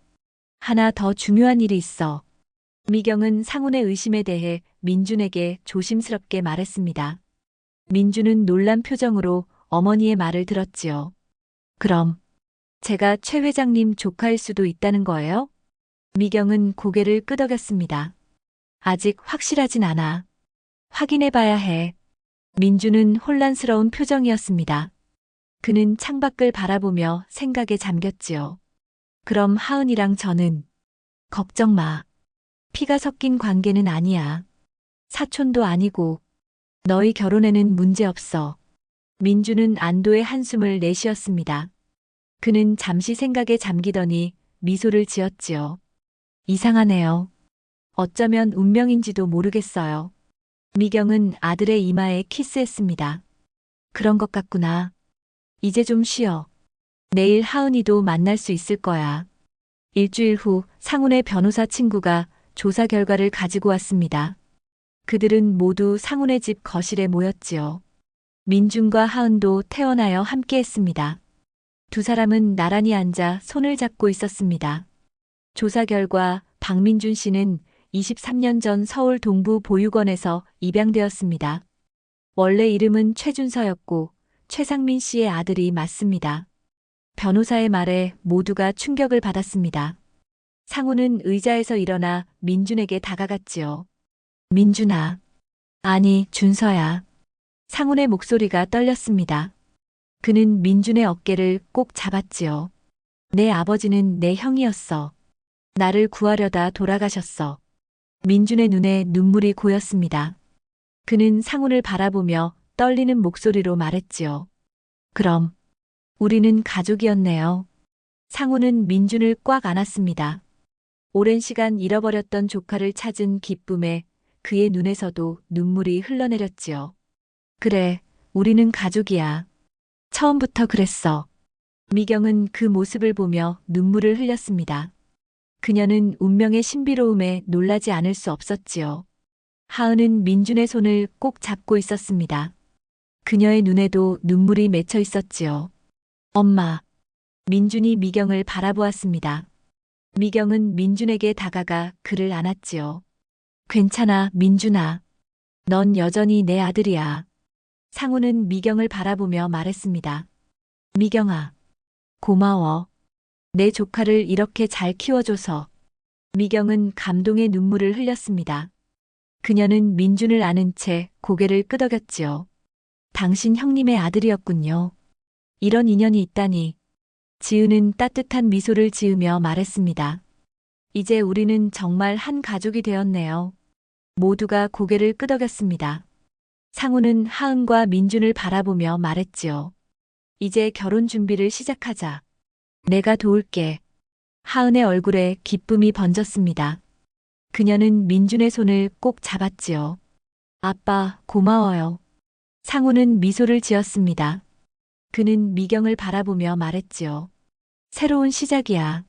하나 더 중요한 일이 있어. 미경은 상훈의 의심에 대해 민준에게 조심스럽게 말했습니다. 민준은 놀란 표정으로 어머니의 말을 들었지요. 그럼 제가 최 회장님 조카일 수도 있다는 거예요? 미경은 고개를 끄덕였습니다. 아직 확실하진 않아. 확인해 봐야 해. 민준은 혼란스러운 표정이었습니다. 그는 창밖을 바라보며 생각에 잠겼지요. 그럼 하은이랑 저는 걱정 마. 피가 섞인 관계는 아니야. 사촌도 아니고 너희 결혼에는 문제 없어. 민준은 안도의 한숨을 내쉬었습니다. 그는 잠시 생각에 잠기더니 미소를 지었지요. 이상하네요. 어쩌면 운명인지도 모르겠어요. 미경은 아들의 이마에 키스했습니다. 그런 것 같구나. 이제 좀 쉬어. 내일 하은이도 만날 수 있을 거야. 일주일 후 상훈의 변호사 친구가 조사 결과를 가지고 왔습니다. 그들은 모두 상훈의 집 거실에 모였지요. 민준과 하은도 퇴원하여 함께했습니다. 두 사람은 나란히 앉아 손을 잡고 있었습니다. 조사 결과 박민준 씨는 23년 전 서울 동부 보육원에서 입양되었습니다. 원래 이름은 최준서였고 최상민 씨의 아들이 맞습니다. 변호사의 말에 모두가 충격을 받았습니다. 상우는 의자에서 일어나 민준에게 다가갔지요. 민준아. 아니, 준서야. 상훈의 목소리가 떨렸습니다. 그는 민준의 어깨를 꼭 잡았지요. 내 아버지는 내 형이었어. 나를 구하려다 돌아가셨어. 민준의 눈에 눈물이 고였습니다. 그는 상훈을 바라보며 떨리는 목소리로 말했지요. 그럼 우리는 가족이었네요. 상훈은 민준을 꽉 안았습니다. 오랜 시간 잃어버렸던 조카를 찾은 기쁨에 그의 눈에서도 눈물이 흘러내렸지요. 그래, 우리는 가족이야. 처음부터 그랬어. 미경은 그 모습을 보며 눈물을 흘렸습니다. 그녀는 운명의 신비로움에 놀라지 않을 수 없었지요. 하은은 민준의 손을 꼭 잡고 있었습니다. 그녀의 눈에도 눈물이 맺혀 있었지요. 엄마. 민준이 미경을 바라보았습니다. 미경은 민준에게 다가가 그를 안았지요. 괜찮아, 민준아. 넌 여전히 내 아들이야. 상우는 미경을 바라보며 말했습니다. 미경아. 고마워. 내 조카를 이렇게 잘 키워줘서. 미경은 감동의 눈물을 흘렸습니다. 그녀는 민준을 안은 채 고개를 끄덕였지요. 당신 형님의 아들이었군요. 이런 인연이 있다니. 지은은 따뜻한 미소를 지으며 말했습니다. 이제 우리는 정말 한 가족이 되었네요. 모두가 고개를 끄덕였습니다. 상우는 하은과 민준을 바라보며 말했지요. 이제 결혼 준비를 시작하자. 내가 도울게. 하은의 얼굴에 기쁨이 번졌습니다. 그녀는 민준의 손을 꼭 잡았지요. 아빠, 고마워요. 상우는 미소를 지었습니다. 그는 미경을 바라보며 말했지요. 새로운 시작이야.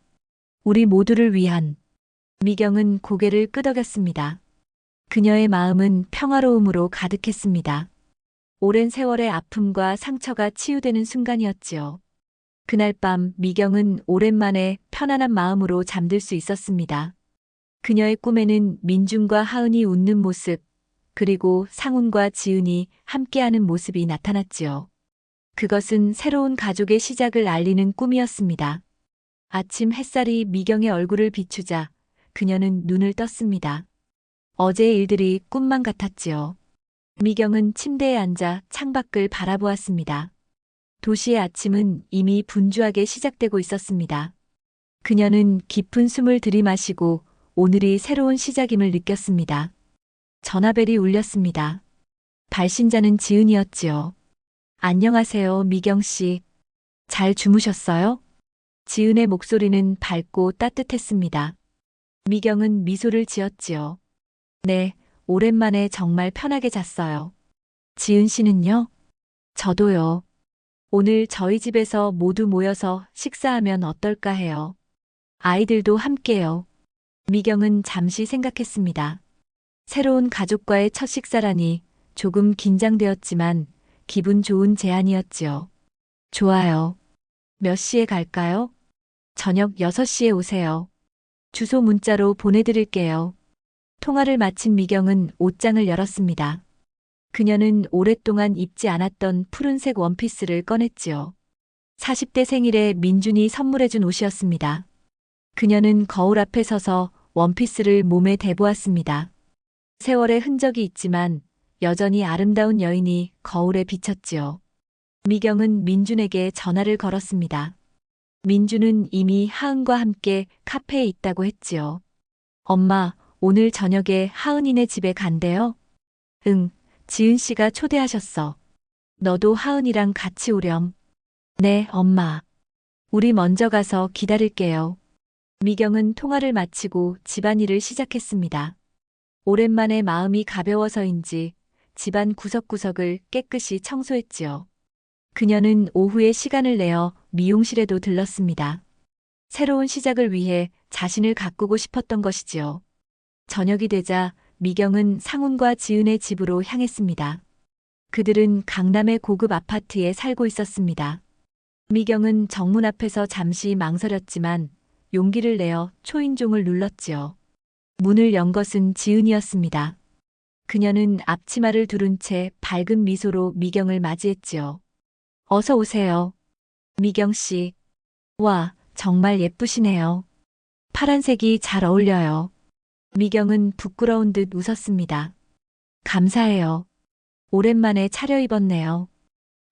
우리 모두를 위한. 미경은 고개를 끄덕였습니다. 그녀의 마음은 평화로움으로 가득했습니다. 오랜 세월의 아픔과 상처가 치유되는 순간이었지요. 그날 밤 미경은 오랜만에 편안한 마음으로 잠들 수 있었습니다. 그녀의 꿈에는 민준과 하은이 웃는 모습, 그리고 상훈과 지은이 함께하는 모습이 나타났지요. 그것은 새로운 가족의 시작을 알리는 꿈이었습니다. 아침 햇살이 미경의 얼굴을 비추자 그녀는 눈을 떴습니다. 어제의 일들이 꿈만 같았지요. 미경은 침대에 앉아 창밖을 바라보았습니다. 도시의 아침은 이미 분주하게 시작되고 있었습니다. 그녀는 깊은 숨을 들이마시고 오늘이 새로운 시작임을 느꼈습니다. 전화벨이 울렸습니다. 발신자는 지은이었지요. 안녕하세요, 미경 씨. 잘 주무셨어요? 지은의 목소리는 밝고 따뜻했습니다. 미경은 미소를 지었지요. 네, 오랜만에 정말 편하게 잤어요. 지은 씨는요? 저도요. 오늘 저희 집에서 모두 모여서 식사하면 어떨까 해요. 아이들도 함께요. 미경은 잠시 생각했습니다. 새로운 가족과의 첫 식사라니 조금 긴장되었지만 기분 좋은 제안이었지요. 좋아요. 몇 시에 갈까요? 저녁 6시에 오세요. 주소 문자로 보내드릴게요. 통화를 마친 미경은 옷장을 열었습니다. 그녀는 오랫동안 입지 않았던 푸른색 원피스를 꺼냈지요. 40대 생일에 민준이 선물해준 옷이었습니다. 그녀는 거울 앞에 서서 원피스를 몸에 대보았습니다. 세월의 흔적이 있지만 여전히 아름다운 여인이 거울에 비쳤지요. 미경은 민준에게 전화를 걸었습니다. 민준은 이미 하은과 함께 카페에 있다고 했지요. 엄마, 오늘 저녁에 하은이네 집에 간대요? 응, 지은 씨가 초대하셨어. 너도 하은이랑 같이 오렴. 네, 엄마. 우리 먼저 가서 기다릴게요. 미경은 통화를 마치고 집안일을 시작했습니다. 오랜만에 마음이 가벼워서인지 집안 구석구석을 깨끗이 청소했지요. 그녀는 오후에 시간을 내어 미용실에도 들렀습니다. 새로운 시작을 위해 자신을 가꾸고 싶었던 것이지요. 저녁이 되자 미경은 상훈과 지은의 집으로 향했습니다. 그들은 강남의 고급 아파트에 살고 있었습니다. 미경은 정문 앞에서 잠시 망설였지만 용기를 내어 초인종을 눌렀지요. 문을 연 것은 지은이었습니다. 그녀는 앞치마를 두른 채 밝은 미소로 미경을 맞이했지요. 어서 오세요. 미경 씨. 와, 정말 예쁘시네요. 파란색이 잘 어울려요. 미경은 부끄러운 듯 웃었습니다. 감사해요. 오랜만에 차려입었네요.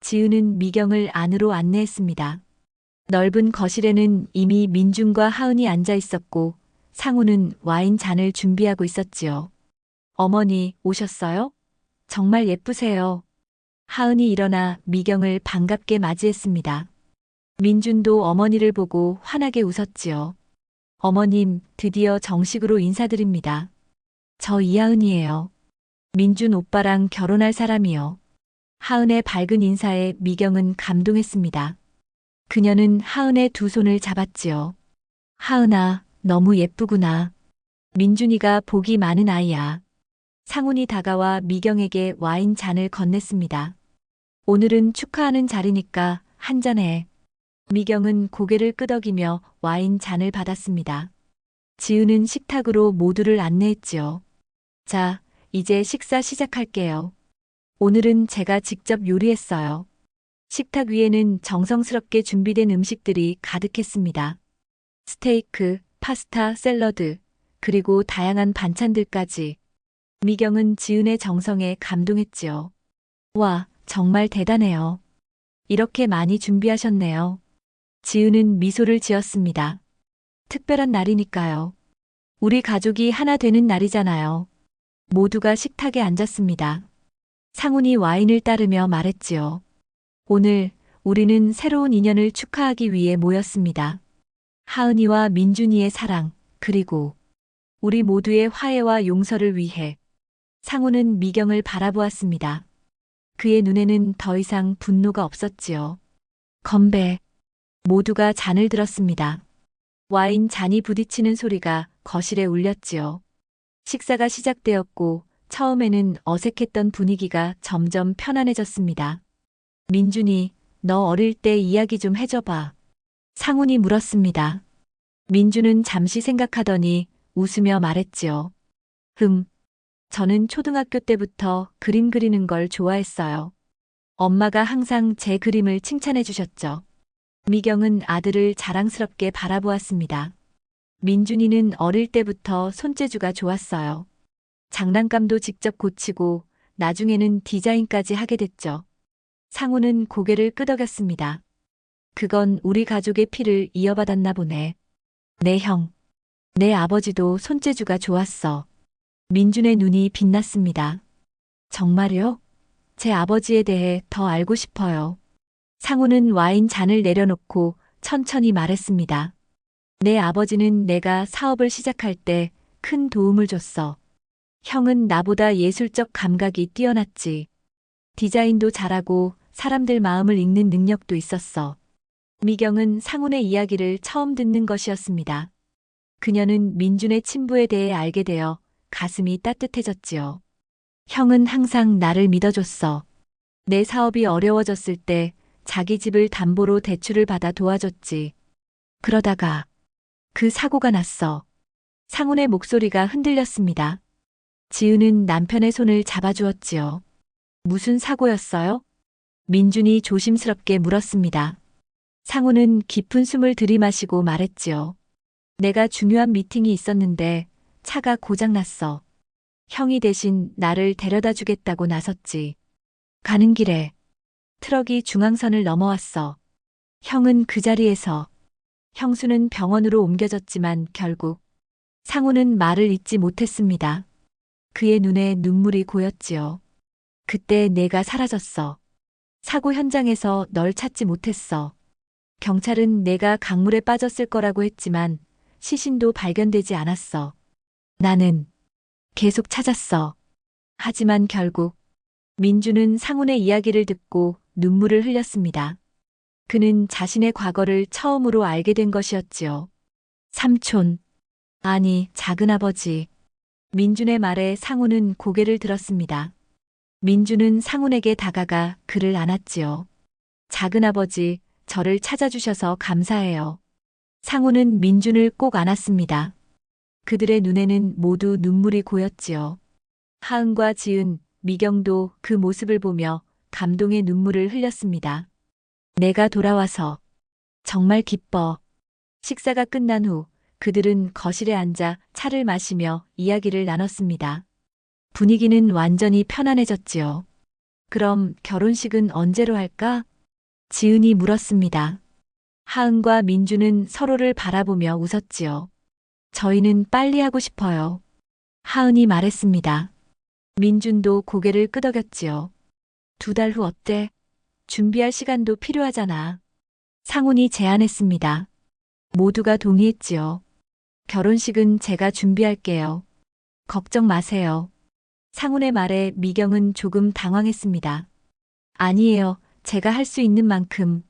지은은 미경을 안으로 안내했습니다. 넓은 거실에는 이미 민준과 하은이 앉아 있었고 상우는 와인 잔을 준비하고 있었지요. 어머니, 오셨어요? 정말 예쁘세요. 하은이 일어나 미경을 반갑게 맞이했습니다. 민준도 어머니를 보고 환하게 웃었지요. 어머님, 드디어 정식으로 인사드립니다. 저 이하은이에요. 민준 오빠랑 결혼할 사람이요. 하은의 밝은 인사에 미경은 감동했습니다. 그녀는 하은의 두 손을 잡았지요. 하은아, 너무 예쁘구나. 민준이가 복이 많은 아이야. 상훈이 다가와 미경에게 와인 잔을 건넸습니다. 오늘은 축하하는 자리니까 한 잔해. 미경은 고개를 끄덕이며 와인 잔을 받았습니다. 지은은 식탁으로 모두를 안내했지요. 자, 이제 식사 시작할게요. 오늘은 제가 직접 요리했어요. 식탁 위에는 정성스럽게 준비된 음식들이 가득했습니다. 스테이크, 파스타, 샐러드, 그리고 다양한 반찬들까지. 미경은 지은의 정성에 감동했지요. 와, 정말 대단해요. 이렇게 많이 준비하셨네요. 지은은 미소를 지었습니다. 특별한 날이니까요. 우리 가족이 하나 되는 날이잖아요. 모두가 식탁에 앉았습니다. 상훈이 와인을 따르며 말했지요. 오늘 우리는 새로운 인연을 축하하기 위해 모였습니다. 하은이와 민준이의 사랑, 그리고 우리 모두의 화해와 용서를 위해. 상훈은 미경을 바라보았습니다. 그의 눈에는 더 이상 분노가 없었지요. 건배. 모두가 잔을 들었습니다. 와인 잔이 부딪히는 소리가 거실에 울렸지요. 식사가 시작되었고 처음에는 어색했던 분위기가 점점 편안해졌습니다. 민준이, 너 어릴 때 이야기 좀 해줘봐. 상훈이 물었습니다. 민준은 잠시 생각하더니 웃으며 말했지요. 저는 초등학교 때부터 그림 그리는 걸 좋아했어요. 엄마가 항상 제 그림을 칭찬해 주셨죠. 미경은 아들을 자랑스럽게 바라보았습니다. 민준이는 어릴 때부터 손재주가 좋았어요. 장난감도 직접 고치고 나중에는 디자인까지 하게 됐죠. 상우는 고개를 끄덕였습니다. 그건 우리 가족의 피를 이어받았나 보네. 내 형, 내 아버지도 손재주가 좋았어. 민준의 눈이 빛났습니다. 정말요? 제 아버지에 대해 더 알고 싶어요. 상우는 와인 잔을 내려놓고 천천히 말했습니다. 내 아버지는 내가 사업을 시작할 때 큰 도움을 줬어. 형은 나보다 예술적 감각이 뛰어났지. 디자인도 잘하고 사람들 마음을 읽는 능력도 있었어. 미경은 상훈의 이야기를 처음 듣는 것이었습니다. 그녀는 민준의 친부에 대해 알게 되어 가슴이 따뜻해졌지요. 형은 항상 나를 믿어줬어. 내 사업이 어려워졌을 때 자기 집을 담보로 대출을 받아 도와줬지. 그러다가 그 사고가 났어. 상훈의 목소리가 흔들렸습니다. 지은은 남편의 손을 잡아주었지요. 무슨 사고였어요? 민준이 조심스럽게 물었습니다. 상훈은 깊은 숨을 들이마시고 말했지요. 내가 중요한 미팅이 있었는데 차가 고장났어. 형이 대신 나를 데려다 주겠다고 나섰지. 가는 길에 트럭이 중앙선을 넘어왔어. 형은 그 자리에서, 형수는 병원으로 옮겨졌지만 결국 상우는 말을 잇지 못했습니다. 그의 눈에 눈물이 고였지요. 그때 내가 사라졌어. 사고 현장에서 널 찾지 못했어. 경찰은 내가 강물에 빠졌을 거라고 했지만 시신도 발견되지 않았어. 나는 계속 찾았어. 하지만 결국 민주는 상훈의 이야기를 듣고 눈물을 흘렸습니다. 그는 자신의 과거를 처음으로 알게 된 것이었지요. 삼촌, 아니 작은아버지. 민준의 말에 상훈은 고개를 들었습니다. 민준은 상훈에게 다가가 그를 안았지요. 작은아버지, 저를 찾아주셔서 감사해요. 상훈은 민준을 꼭 안았습니다. 그들의 눈에는 모두 눈물이 고였지요. 하은과 지은, 미경도 그 모습을 보며 감동의 눈물을 흘렸습니다. 내가 돌아와서 정말 기뻐. 식사가 끝난 후 그들은 거실에 앉아 차를 마시며 이야기를 나눴습니다. 분위기는 완전히 편안해졌지요. 그럼 결혼식은 언제로 할까? 지은이 물었습니다. 하은과 민주는 서로를 바라보며 웃었지요. 저희는 빨리 하고 싶어요. 하은이 말했습니다. 민준도 고개를 끄덕였지요. 2달 후 어때? 준비할 시간도 필요하잖아. 상훈이 제안했습니다. 모두가 동의했지요. 결혼식은 제가 준비할게요. 걱정 마세요. 상훈의 말에 미경은 조금 당황했습니다. 아니에요. 제가 할 수 있는 만큼.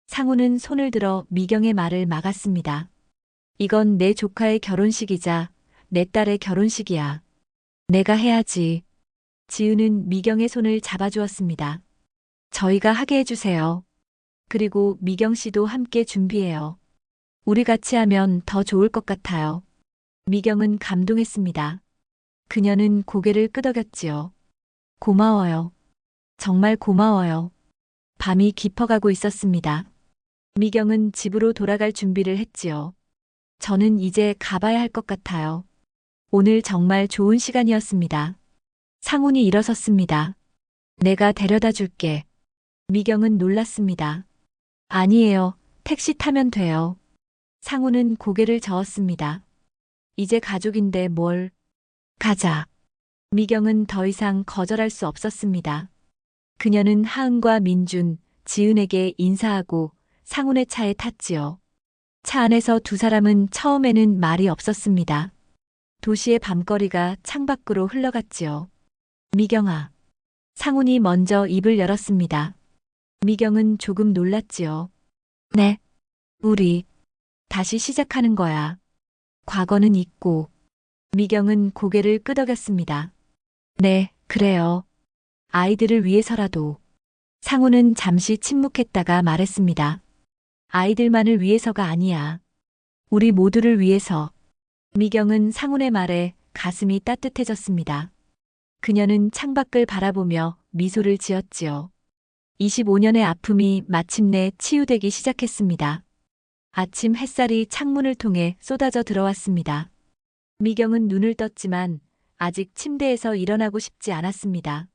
상훈은 손을 들어 미경의 말을 막았습니다. 이건 내 조카의 결혼식이자 내 딸의 결혼식이야. 내가 해야지. 지은은 미경의 손을 잡아주었습니다. 저희가 하게 해주세요. 그리고 미경 씨도 함께 준비해요. 우리 같이 하면 더 좋을 것 같아요. 미경은 감동했습니다. 그녀는 고개를 끄덕였지요. 고마워요. 정말 고마워요. 밤이 깊어가고 있었습니다. 미경은 집으로 돌아갈 준비를 했지요. 저는 이제 가봐야 할 것 같아요. 오늘 정말 좋은 시간이었습니다. 상훈이 일어섰습니다. 내가 데려다 줄게. 미경은 놀랐습니다. 아니에요. 택시 타면 돼요. 상훈은 고개를 저었습니다. 이제 가족인데 뭘. 가자. 미경은 더 이상 거절할 수 없었습니다. 그녀는 하은과 민준, 지은에게 인사하고 상훈의 차에 탔지요. 차 안에서 두 사람은 처음에는 말이 없었습니다. 도시의 밤거리가 창밖으로 흘러갔지요. 미경아. 상훈이 먼저 입을 열었습니다. 미경은 조금 놀랐지요. 네. 우리 다시 시작하는 거야. 과거는 잊고. 미경은 고개를 끄덕였습니다. 네, 그래요. 아이들을 위해서라도. 상훈은 잠시 침묵했다가 말했습니다. 아이들만을 위해서가 아니야. 우리 모두를 위해서. 미경은 상훈의 말에 가슴이 따뜻해졌습니다. 그녀는 창밖을 바라보며 미소를 지었지요. 25년의 아픔이 마침내 치유되기 시작했습니다. 아침 햇살이 창문을 통해 쏟아져 들어왔습니다. 미경은 눈을 떴지만 아직 침대에서 일어나고 싶지 않았습니다.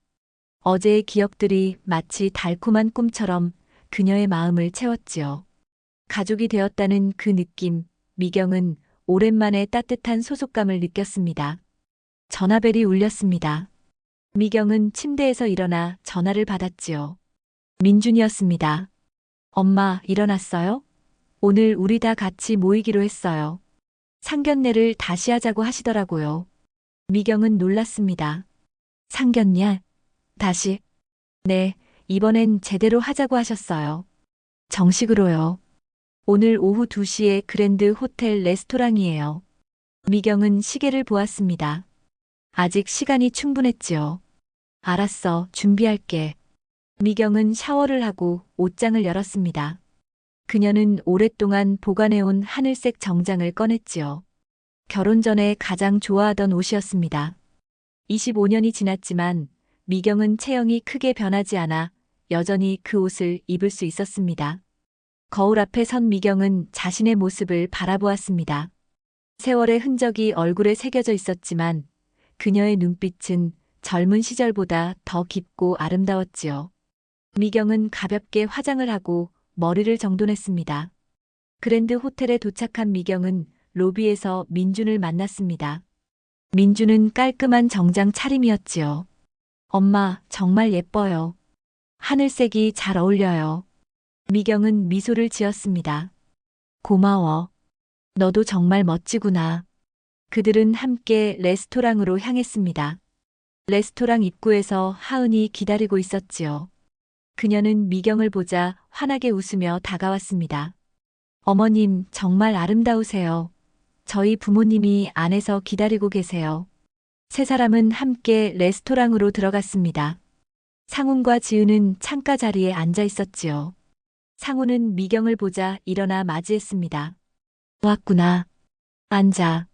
어제의 기억들이 마치 달콤한 꿈처럼 그녀의 마음을 채웠지요. 가족이 되었다는 그 느낌, 미경은 오랜만에 따뜻한 소속감을 느꼈습니다. 전화벨이 울렸습니다. 미경은 침대에서 일어나 전화를 받았지요. 민준이었습니다. 엄마, 일어났어요? 오늘 우리 다 같이 모이기로 했어요. 상견례를 다시 하자고 하시더라고요. 미경은 놀랐습니다. 상견례? 다시? 네, 이번엔 제대로 하자고 하셨어요. 정식으로요. 오늘 오후 2시에 그랜드 호텔 레스토랑이에요. 미경은 시계를 보았습니다. 아직 시간이 충분했지요. 알았어, 준비할게. 미경은 샤워를 하고 옷장을 열었습니다. 그녀는 오랫동안 보관해온 하늘색 정장을 꺼냈지요. 결혼 전에 가장 좋아하던 옷이었습니다. 25년이 지났지만 미경은 체형이 크게 변하지 않아 여전히 그 옷을 입을 수 있었습니다. 거울 앞에 선 미경은 자신의 모습을 바라보았습니다. 세월의 흔적이 얼굴에 새겨져 있었지만 그녀의 눈빛은 젊은 시절보다 더 깊고 아름다웠지요. 미경은 가볍게 화장을 하고 머리를 정돈했습니다. 그랜드 호텔에 도착한 미경은 로비에서 민준을 만났습니다. 민준은 깔끔한 정장 차림이었지요. 엄마, 정말 예뻐요. 하늘색이 잘 어울려요. 미경은 미소를 지었습니다. 고마워. 너도 정말 멋지구나. 그들은 함께 레스토랑으로 향했습니다. 레스토랑 입구에서 하은이 기다리고 있었지요. 그녀는 미경을 보자 환하게 웃으며 다가왔습니다. 어머님, 정말 아름다우세요. 저희 부모님이 안에서 기다리고 계세요. 세 사람은 함께 레스토랑으로 들어갔습니다. 상훈과 지은은 창가 자리에 앉아 있었지요. 상훈은 미경을 보자 일어나 맞이했습니다. 왔구나. 앉아.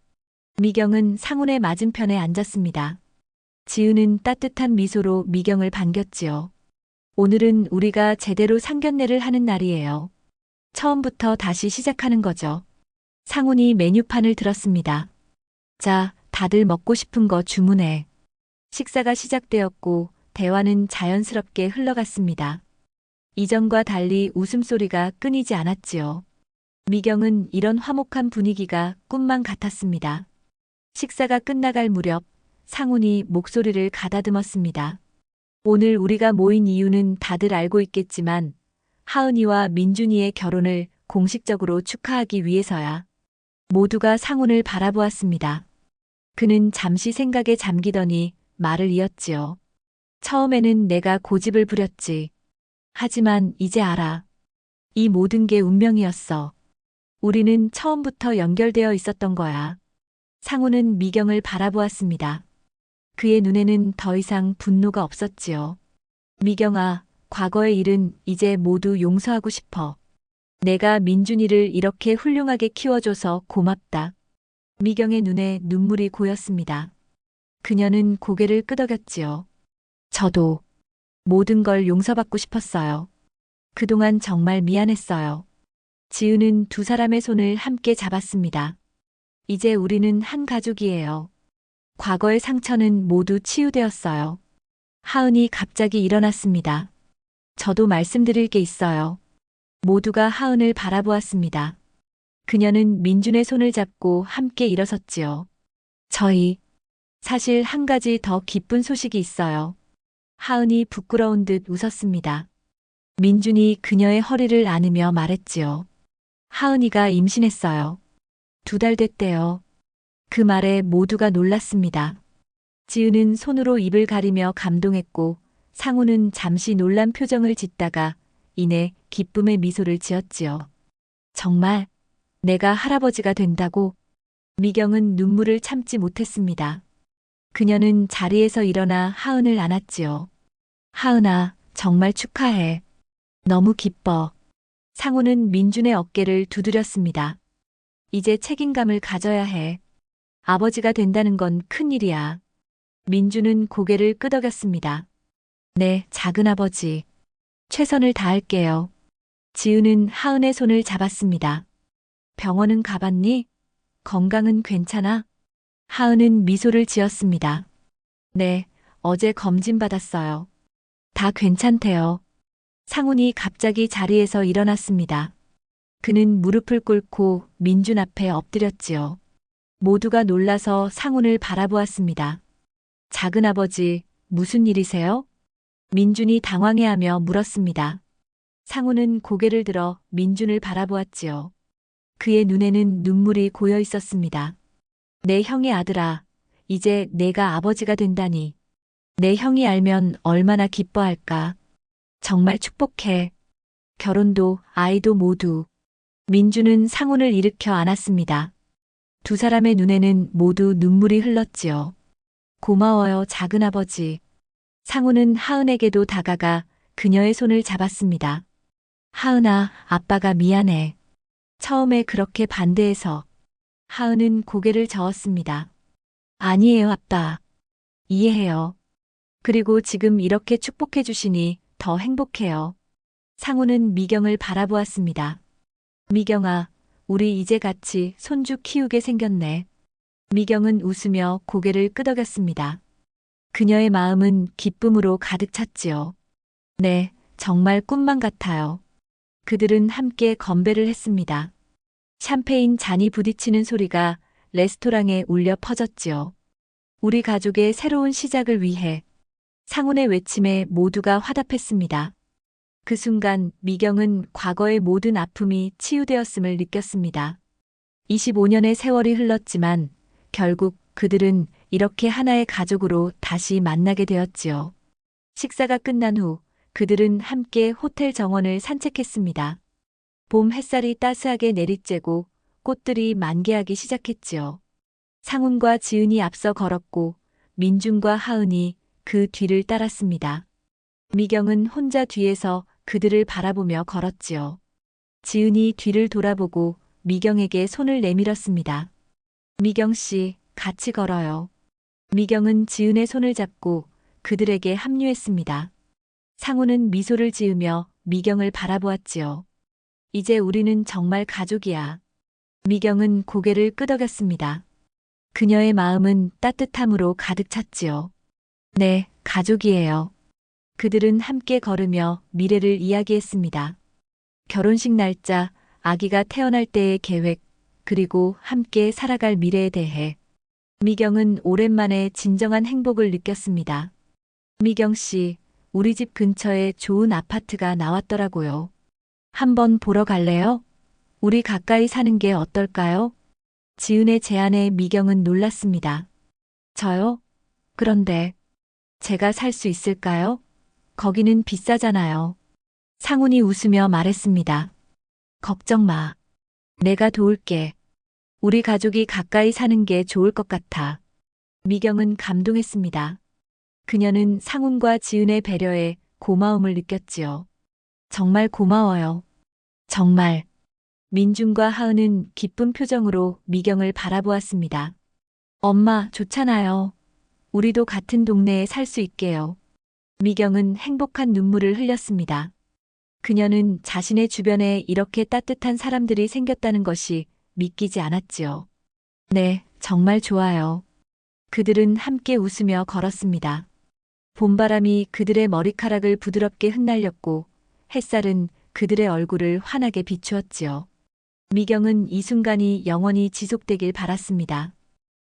미경은 상훈의 맞은편에 앉았습니다. 지은은 따뜻한 미소로 미경을 반겼지요. 오늘은 우리가 제대로 상견례를 하는 날이에요. 처음부터 다시 시작하는 거죠. 상훈이 메뉴판을 들었습니다. 자, 다들 먹고 싶은 거 주문해. 식사가 시작되었고 대화는 자연스럽게 흘러갔습니다. 이전과 달리 웃음소리가 끊이지 않았지요. 미경은 이런 화목한 분위기가 꿈만 같았습니다. 식사가 끝나갈 무렵 상훈이 목소리를 가다듬었습니다. 오늘 우리가 모인 이유는 다들 알고 있겠지만 하은이와 민준이의 결혼을 공식적으로 축하하기 위해서야. 모두가 상훈을 바라보았습니다. 그는 잠시 생각에 잠기더니 말을 이었지요. 처음에는 내가 고집을 부렸지. 하지만 이제 알아. 이 모든 게 운명이었어. 우리는 처음부터 연결되어 있었던 거야. 상훈은 미경을 바라보았습니다. 그의 눈에는 더 이상 분노가 없었지요. 미경아, 과거의 일은 이제 모두 용서하고 싶어. 내가 민준이를 이렇게 훌륭하게 키워줘서 고맙다. 미경의 눈에 눈물이 고였습니다. 그녀는 고개를 끄덕였지요. 저도 모든 걸 용서받고 싶었어요. 그동안 정말 미안했어요. 지은은 두 사람의 손을 함께 잡았습니다. 이제 우리는 한 가족이에요. 과거의 상처는 모두 치유되었어요. 하은이 갑자기 일어났습니다. 저도 말씀드릴 게 있어요. 모두가 하은을 바라보았습니다. 그녀는 민준의 손을 잡고 함께 일어섰지요. 사실 한 가지 더 기쁜 소식이 있어요. 하은이 부끄러운 듯 웃었습니다. 민준이 그녀의 허리를 안으며 말했지요. 하은이가 임신했어요. 2달 됐대요. 그 말에 모두가 놀랐습니다. 지은은 손으로 입을 가리며 감동했고 상우는 잠시 놀란 표정을 짓다가 이내 기쁨의 미소를 지었지요. 정말 내가 할아버지가 된다고? 미경은 눈물을 참지 못했습니다. 그녀는 자리에서 일어나 하은을 안았지요. 하은아, 정말 축하해. 너무 기뻐. 상우는 민준의 어깨를 두드렸습니다. 이제 책임감을 가져야 해. 아버지가 된다는 건 큰일이야. 민준은 고개를 끄덕였습니다. 네, 작은아버지. 최선을 다할게요. 지은은 하은의 손을 잡았습니다. 병원은 가봤니? 건강은 괜찮아? 하은은 미소를 지었습니다. 네, 어제 검진 받았어요. 다 괜찮대요. 상훈이 갑자기 자리에서 일어났습니다. 그는 무릎을 꿇고 민준 앞에 엎드렸지요. 모두가 놀라서 상훈을 바라보았습니다. 작은아버지, 무슨 일이세요? 민준이 당황해하며 물었습니다. 상훈은 고개를 들어 민준을 바라보았지요. 그의 눈에는 눈물이 고여 있었습니다. 내 형의 아들아, 이제 내가 아버지가 된다니. 내 형이 알면 얼마나 기뻐할까. 정말 축복해. 결혼도 아이도 모두. 민준은 상훈을 일으켜 안았습니다. 두 사람의 눈에는 모두 눈물이 흘렀지요. 고마워요, 작은아버지. 상훈은 하은에게도 다가가 그녀의 손을 잡았습니다. 하은아, 아빠가 미안해. 처음에 그렇게 반대해서. 하은은 고개를 저었습니다. 아니에요, 아빠. 이해해요. 그리고 지금 이렇게 축복해 주시니 더 행복해요. 상훈은 미경을 바라보았습니다. 미경아, 우리 이제 같이 손주 키우게 생겼네. 미경은 웃으며 고개를 끄덕였습니다. 그녀의 마음은 기쁨으로 가득 찼지요. 네, 정말 꿈만 같아요. 그들은 함께 건배를 했습니다. 샴페인 잔이 부딪히는 소리가 레스토랑에 울려 퍼졌지요. 우리 가족의 새로운 시작을 위해 상훈의 외침에 모두가 화답했습니다. 그 순간 미경은 과거의 모든 아픔이 치유되었음을 느꼈습니다. 25년의 세월이 흘렀지만 결국 그들은 이렇게 하나의 가족으로 다시 만나게 되었지요. 식사가 끝난 후 그들은 함께 호텔 정원을 산책했습니다. 봄 햇살이 따스하게 내리쬐고 꽃들이 만개하기 시작했지요. 상훈과 지은이 앞서 걸었고 민준과 하은이 그 뒤를 따랐습니다. 미경은 혼자 뒤에서 그들을 바라보며 걸었지요. 지은이 뒤를 돌아보고 미경에게 손을 내밀었습니다. 미경 씨, 같이 걸어요. 미경은 지은의 손을 잡고 그들에게 합류했습니다. 상훈은 미소를 지으며 미경을 바라보았지요. 이제 우리는 정말 가족이야. 미경은 고개를 끄덕였습니다. 그녀의 마음은 따뜻함으로 가득 찼지요. 네, 가족이에요. 그들은 함께 걸으며 미래를 이야기했습니다. 결혼식 날짜, 아기가 태어날 때의 계획, 그리고 함께 살아갈 미래에 대해. 미경은 오랜만에 진정한 행복을 느꼈습니다. 미경 씨, 우리 집 근처에 좋은 아파트가 나왔더라고요. 한번 보러 갈래요? 우리 가까이 사는 게 어떨까요? 지은의 제안에 미경은 놀랐습니다. 저요? 그런데 제가 살 수 있을까요? 거기는 비싸잖아요. 상훈이 웃으며 말했습니다. 걱정 마. 내가 도울게. 우리 가족이 가까이 사는 게 좋을 것 같아. 미경은 감동했습니다. 그녀는 상훈과 지은의 배려에 고마움을 느꼈지요. 정말 고마워요. 정말. 민준과 하은은 기쁜 표정으로 미경을 바라보았습니다. 엄마, 좋잖아요. 우리도 같은 동네에 살 수 있게요. 미경은 행복한 눈물을 흘렸습니다. 그녀는 자신의 주변에 이렇게 따뜻한 사람들이 생겼다는 것이 믿기지 않았지요. 네, 정말 좋아요. 그들은 함께 웃으며 걸었습니다. 봄바람이 그들의 머리카락을 부드럽게 흩날렸고 햇살은 그들의 얼굴을 환하게 비추었지요. 미경은 이 순간이 영원히 지속되길 바랐습니다.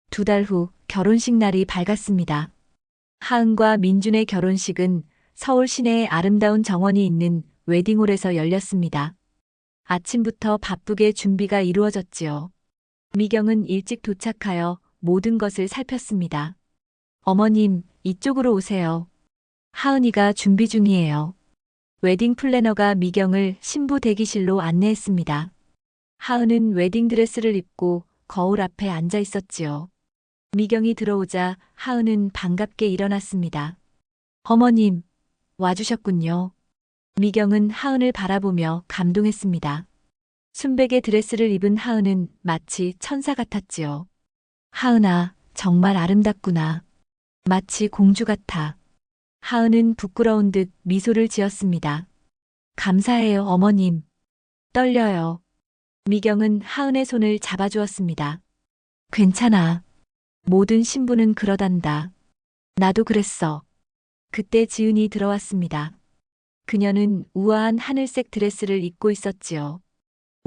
2달 후 결혼식 날이 밝았습니다. 하은과 민준의 결혼식은 서울 시내의 아름다운 정원이 있는 웨딩홀에서 열렸습니다. 아침부터 바쁘게 준비가 이루어졌지요. 미경은 일찍 도착하여 모든 것을 살폈습니다. 어머님, 이쪽으로 오세요. 하은이가 준비 중이에요. 웨딩 플래너가 미경을 신부 대기실로 안내했습니다. 하은은 웨딩드레스를 입고 거울 앞에 앉아 있었지요. 미경이 들어오자 하은은 반갑게 일어났습니다. 어머님, 와주셨군요. 미경은 하은을 바라보며 감동했습니다. 순백의 드레스를 입은 하은은 마치 천사 같았지요. 하은아, 정말 아름답구나. 마치 공주 같아. 하은은 부끄러운 듯 미소를 지었습니다. 감사해요, 어머님. 떨려요. 미경은 하은의 손을 잡아주었습니다. 괜찮아. 모든 신부는 그러단다. 나도 그랬어. 그때 지은이 들어왔습니다. 그녀는 우아한 하늘색 드레스를 입고 있었지요.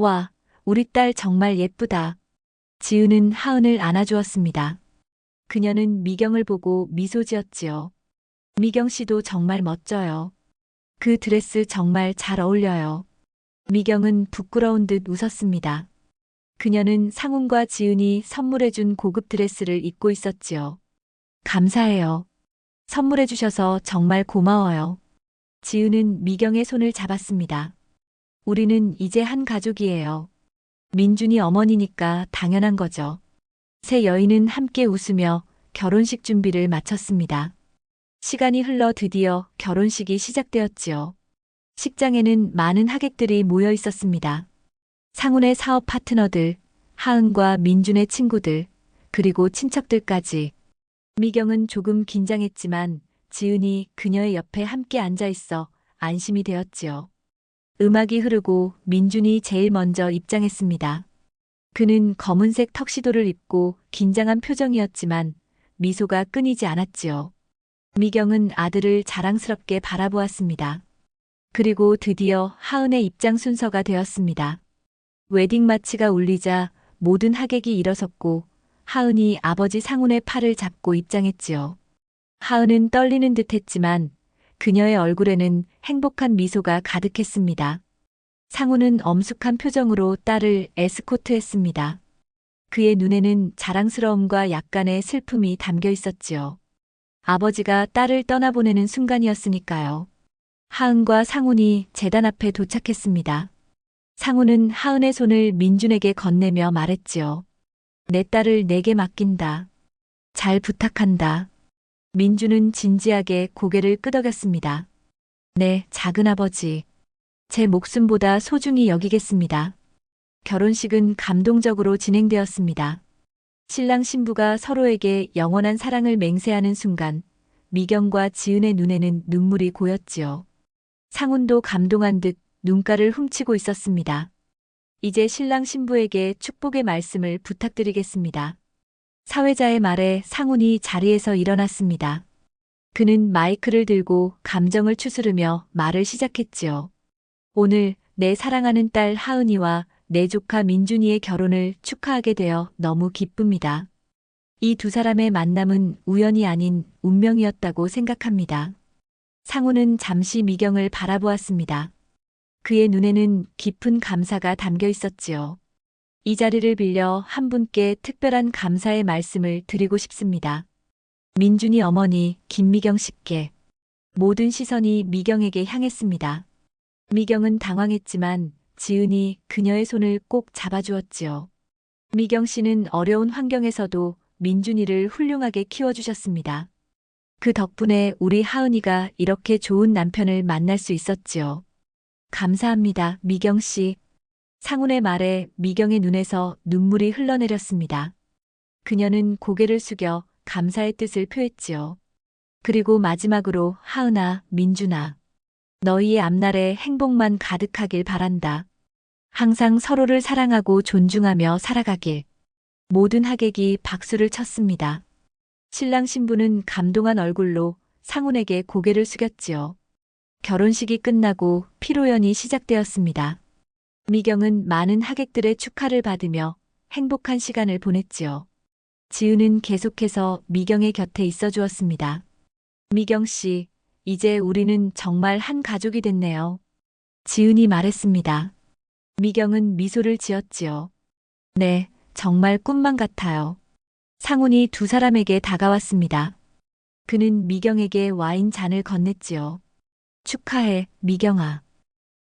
와, 우리 딸 정말 예쁘다. 지은은 하은을 안아주었습니다. 그녀는 미경을 보고 미소 지었지요. 미경 씨도 정말 멋져요. 그 드레스 정말 잘 어울려요. 미경은 부끄러운 듯 웃었습니다. 그녀는 상훈과 지은이 선물해준 고급 드레스를 입고 있었지요. 감사해요. 선물해주셔서 정말 고마워요. 지은은 미경의 손을 잡았습니다. 우리는 이제 한 가족이에요. 민준이 어머니니까 당연한 거죠. 세 여인은 함께 웃으며 결혼식 준비를 마쳤습니다. 시간이 흘러 드디어 결혼식이 시작되었지요. 식장에는 많은 하객들이 모여 있었습니다. 상훈의 사업 파트너들, 하은과 민준의 친구들, 그리고 친척들까지. 미경은 조금 긴장했지만 지은이 그녀의 옆에 함께 앉아 있어 안심이 되었지요. 음악이 흐르고 민준이 제일 먼저 입장했습니다. 그는 검은색 턱시도를 입고 긴장한 표정이었지만 미소가 끊이지 않았지요. 미경은 아들을 자랑스럽게 바라보았습니다. 그리고 드디어 하은의 입장 순서가 되었습니다. 웨딩 마치가 울리자 모든 하객이 일어섰고 하은이 아버지 상훈의 팔을 잡고 입장했지요. 하은은 떨리는 듯했지만 그녀의 얼굴에는 행복한 미소가 가득했습니다. 상훈은 엄숙한 표정으로 딸을 에스코트했습니다. 그의 눈에는 자랑스러움과 약간의 슬픔이 담겨 있었지요. 아버지가 딸을 떠나보내는 순간이었으니까요. 하은과 상훈이 제단 앞에 도착했습니다. 상훈은 하은의 손을 민준에게 건네며 말했지요. 내 딸을 내게 맡긴다. 잘 부탁한다. 민준은 진지하게 고개를 끄덕였습니다. 네, 작은아버지. 제 목숨보다 소중히 여기겠습니다. 결혼식은 감동적으로 진행되었습니다. 신랑 신부가 서로에게 영원한 사랑을 맹세하는 순간 미경과 지은의 눈에는 눈물이 고였지요. 상훈도 감동한 듯 눈가를 훔치고 있었습니다. 이제 신랑 신부에게 축복의 말씀을 부탁드리겠습니다. 사회자의 말에 상훈이 자리에서 일어났습니다. 그는 마이크를 들고 감정을 추스르며 말을 시작했지요. 오늘 내 사랑하는 딸 하은이와 내 조카 민준이의 결혼을 축하하게 되어 너무 기쁩니다. 이 두 사람의 만남은 우연이 아닌 운명이었다고 생각합니다. 상훈은 잠시 미경을 바라보았습니다. 그의 눈에는 깊은 감사가 담겨 있었지요. 이 자리를 빌려 한 분께 특별한 감사의 말씀을 드리고 싶습니다. 민준이 어머니 김미경 씨께. 모든 시선이 미경에게 향했습니다. 미경은 당황했지만 지은이 그녀의 손을 꼭 잡아주었지요. 미경 씨는 어려운 환경에서도 민준이를 훌륭하게 키워주셨습니다. 그 덕분에 우리 하은이가 이렇게 좋은 남편을 만날 수 있었지요. 감사합니다, 미경 씨. 상훈의 말에 미경의 눈에서 눈물이 흘러내렸습니다. 그녀는 고개를 숙여 감사의 뜻을 표했지요. 그리고 마지막으로 하은아, 민준아. 너희의 앞날에 행복만 가득하길 바란다. 항상 서로를 사랑하고 존중하며 살아가길. 모든 하객이 박수를 쳤습니다. 신랑 신부는 감동한 얼굴로 상훈에게 고개를 숙였지요. 결혼식이 끝나고 피로연이 시작되었습니다. 미경은 많은 하객들의 축하를 받으며 행복한 시간을 보냈지요. 지은은 계속해서 미경의 곁에 있어 주었습니다. 미경 씨, 이제 우리는 정말 한 가족이 됐네요. 지은이 말했습니다. 미경은 미소를 지었지요. 네, 정말 꿈만 같아요. 상훈이 두 사람에게 다가왔습니다. 그는 미경에게 와인 잔을 건넸지요. 축하해, 미경아.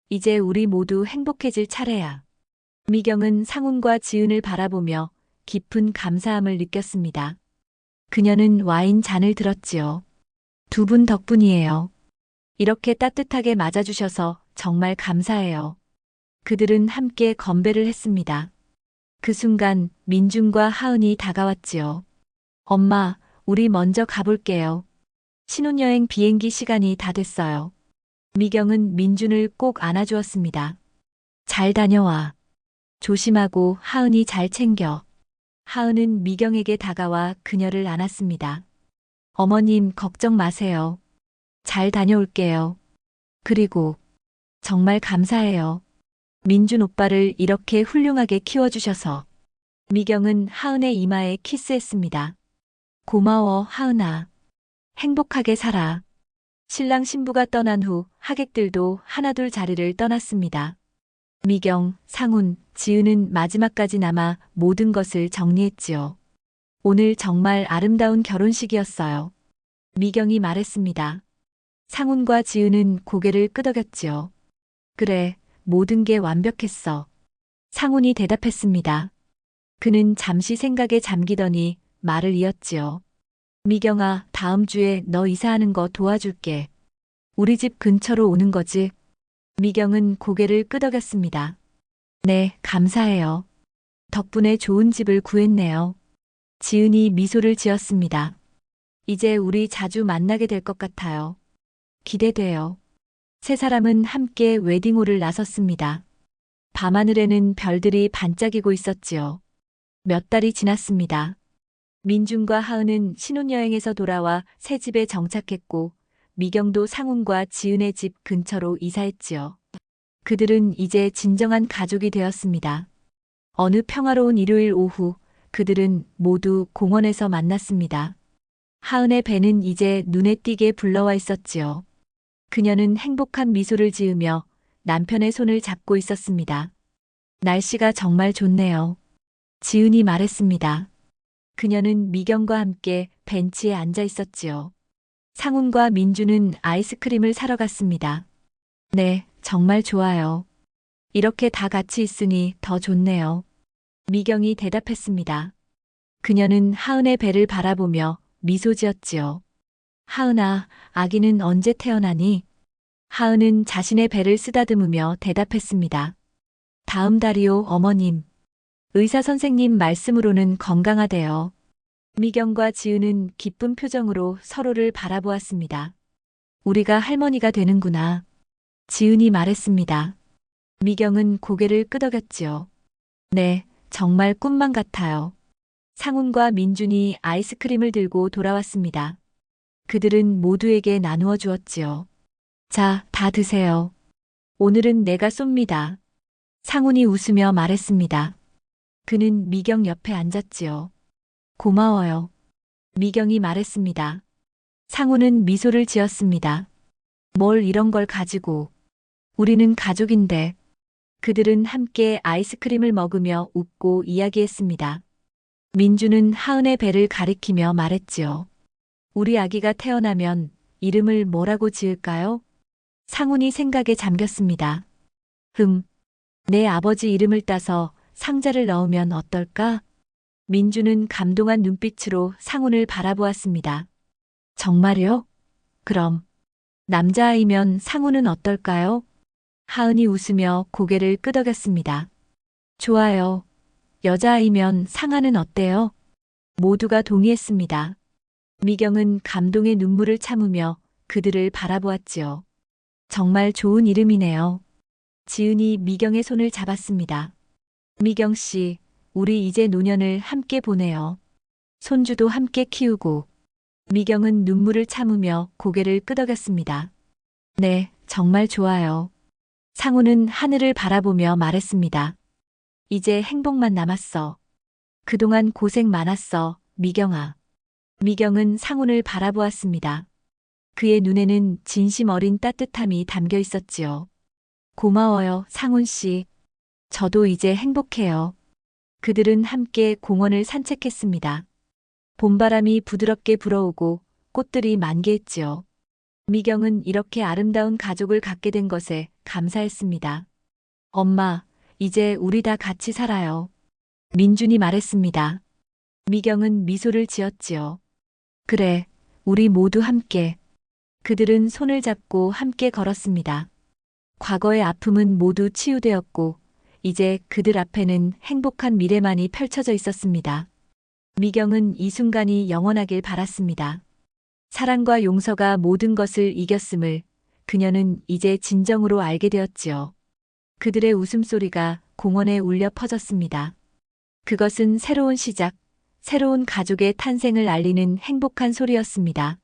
이제 우리 모두 행복해질 차례야. 미경은 상훈과 지은을 바라보며 깊은 감사함을 느꼈습니다. 그녀는 와인 잔을 들었지요. 두 분 덕분이에요. 이렇게 따뜻하게 맞아주셔서 정말 감사해요. 그들은 함께 건배를 했습니다. 그 순간 민준과 하은이 다가왔지요. 엄마, 우리 먼저 가볼게요. 신혼여행 비행기 시간이 다 됐어요. 미경은 민준을 꼭 안아주었습니다. 잘 다녀와. 조심하고 하은이 잘 챙겨. 하은은 미경에게 다가와 그녀를 안았습니다. 어머님, 걱정 마세요. 잘 다녀올게요. 그리고 정말 감사해요. 민준 오빠를 이렇게 훌륭하게 키워주셔서. 미경은 하은의 이마에 키스했습니다. 고마워, 하은아. 행복하게 살아. 신랑 신부가 떠난 후 하객들도 하나둘 자리를 떠났습니다. 미경, 상훈, 지은은 마지막까지 남아 모든 것을 정리했지요. 오늘 정말 아름다운 결혼식이었어요. 미경이 말했습니다. 상훈과 지은은 고개를 끄덕였지요. 그래, 모든 게 완벽했어. 상훈이 대답했습니다. 그는 잠시 생각에 잠기더니 말을 이었지요. 미경아, 다음 주에 너 이사하는 거 도와줄게. 우리 집 근처로 오는 거지? 미경은 고개를 끄덕였습니다. 네, 감사해요. 덕분에 좋은 집을 구했네요. 지은이 미소를 지었습니다. 이제 우리 자주 만나게 될 것 같아요. 기대돼요. 세 사람은 함께 웨딩홀을 나섰습니다. 밤하늘에는 별들이 반짝이고 있었지요. 몇 달이 지났습니다. 민준과 하은은 신혼여행에서 돌아와 새 집에 정착했고, 미경도 상훈과 지은의 집 근처로 이사했지요. 그들은 이제 진정한 가족이 되었습니다. 어느 평화로운 일요일 오후, 그들은 모두 공원에서 만났습니다. 하은의 배는 이제 눈에 띄게 불러와 있었지요. 그녀는 행복한 미소를 지으며 남편의 손을 잡고 있었습니다. 날씨가 정말 좋네요. 지은이 말했습니다. 그녀는 미경과 함께 벤치에 앉아 있었지요. 상훈과 민주는 아이스크림을 사러 갔습니다. 네, 정말 좋아요. 이렇게 다 같이 있으니 더 좋네요. 미경이 대답했습니다. 그녀는 하은의 배를 바라보며 미소 지었지요. 하은아, 아기는 언제 태어나니? 하은은 자신의 배를 쓰다듬으며 대답했습니다. 다음 달이요, 어머님. 의사 선생님 말씀으로는 건강하대요. 미경과 지은은 기쁜 표정으로 서로를 바라보았습니다. 우리가 할머니가 되는구나. 지은이 말했습니다. 미경은 고개를 끄덕였지요. 네, 정말 꿈만 같아요. 상훈과 민준이 아이스크림을 들고 돌아왔습니다. 그들은 모두에게 나누어 주었지요. 자, 다 드세요. 오늘은 내가 쏩니다. 상훈이 웃으며 말했습니다. 그는 미경 옆에 앉았지요. 고마워요. 미경이 말했습니다. 상훈은 미소를 지었습니다. 뭘 이런 걸 가지고. 우리는 가족인데. 그들은 함께 아이스크림을 먹으며 웃고 이야기했습니다. 민주는 하은의 배를 가리키며 말했지요. 우리 아기가 태어나면 이름을 뭐라고 지을까요? 상훈이 생각에 잠겼습니다. 내 아버지 이름을 따서 상자를 넣으면 어떨까? 민주는 감동한 눈빛으로 상훈을 바라보았습니다. 정말요? 그럼 남자아이면 상훈은 어떨까요? 하은이 웃으며 고개를 끄덕였습니다. 좋아요. 여자아이면 상아는 어때요? 모두가 동의했습니다. 미경은 감동의 눈물을 참으며 그들을 바라보았지요. 정말 좋은 이름이네요. 지은이 미경의 손을 잡았습니다. 미경 씨, 우리 이제 노년을 함께 보내요. 손주도 함께 키우고. 미경은 눈물을 참으며 고개를 끄덕였습니다. 네, 정말 좋아요. 상훈은 하늘을 바라보며 말했습니다. 이제 행복만 남았어. 그동안 고생 많았어, 미경아. 미경은 상훈을 바라보았습니다. 그의 눈에는 진심 어린 따뜻함이 담겨 있었지요. 고마워요, 상훈 씨. 저도 이제 행복해요. 그들은 함께 공원을 산책했습니다. 봄바람이 부드럽게 불어오고 꽃들이 만개했지요. 미경은 이렇게 아름다운 가족을 갖게 된 것에 감사했습니다. 엄마, 이제 우리 다 같이 살아요. 민준이 말했습니다. 미경은 미소를 지었지요. 그래, 우리 모두 함께. 그들은 손을 잡고 함께 걸었습니다. 과거의 아픔은 모두 치유되었고, 이제 그들 앞에는 행복한 미래만이 펼쳐져 있었습니다. 미경은 이 순간이 영원하길 바랐습니다. 사랑과 용서가 모든 것을 이겼음을 그녀는 이제 진정으로 알게 되었지요. 그들의 웃음소리가 공원에 울려 퍼졌습니다. 그것은 새로운 시작, 새로운 가족의 탄생을 알리는 행복한 소리였습니다.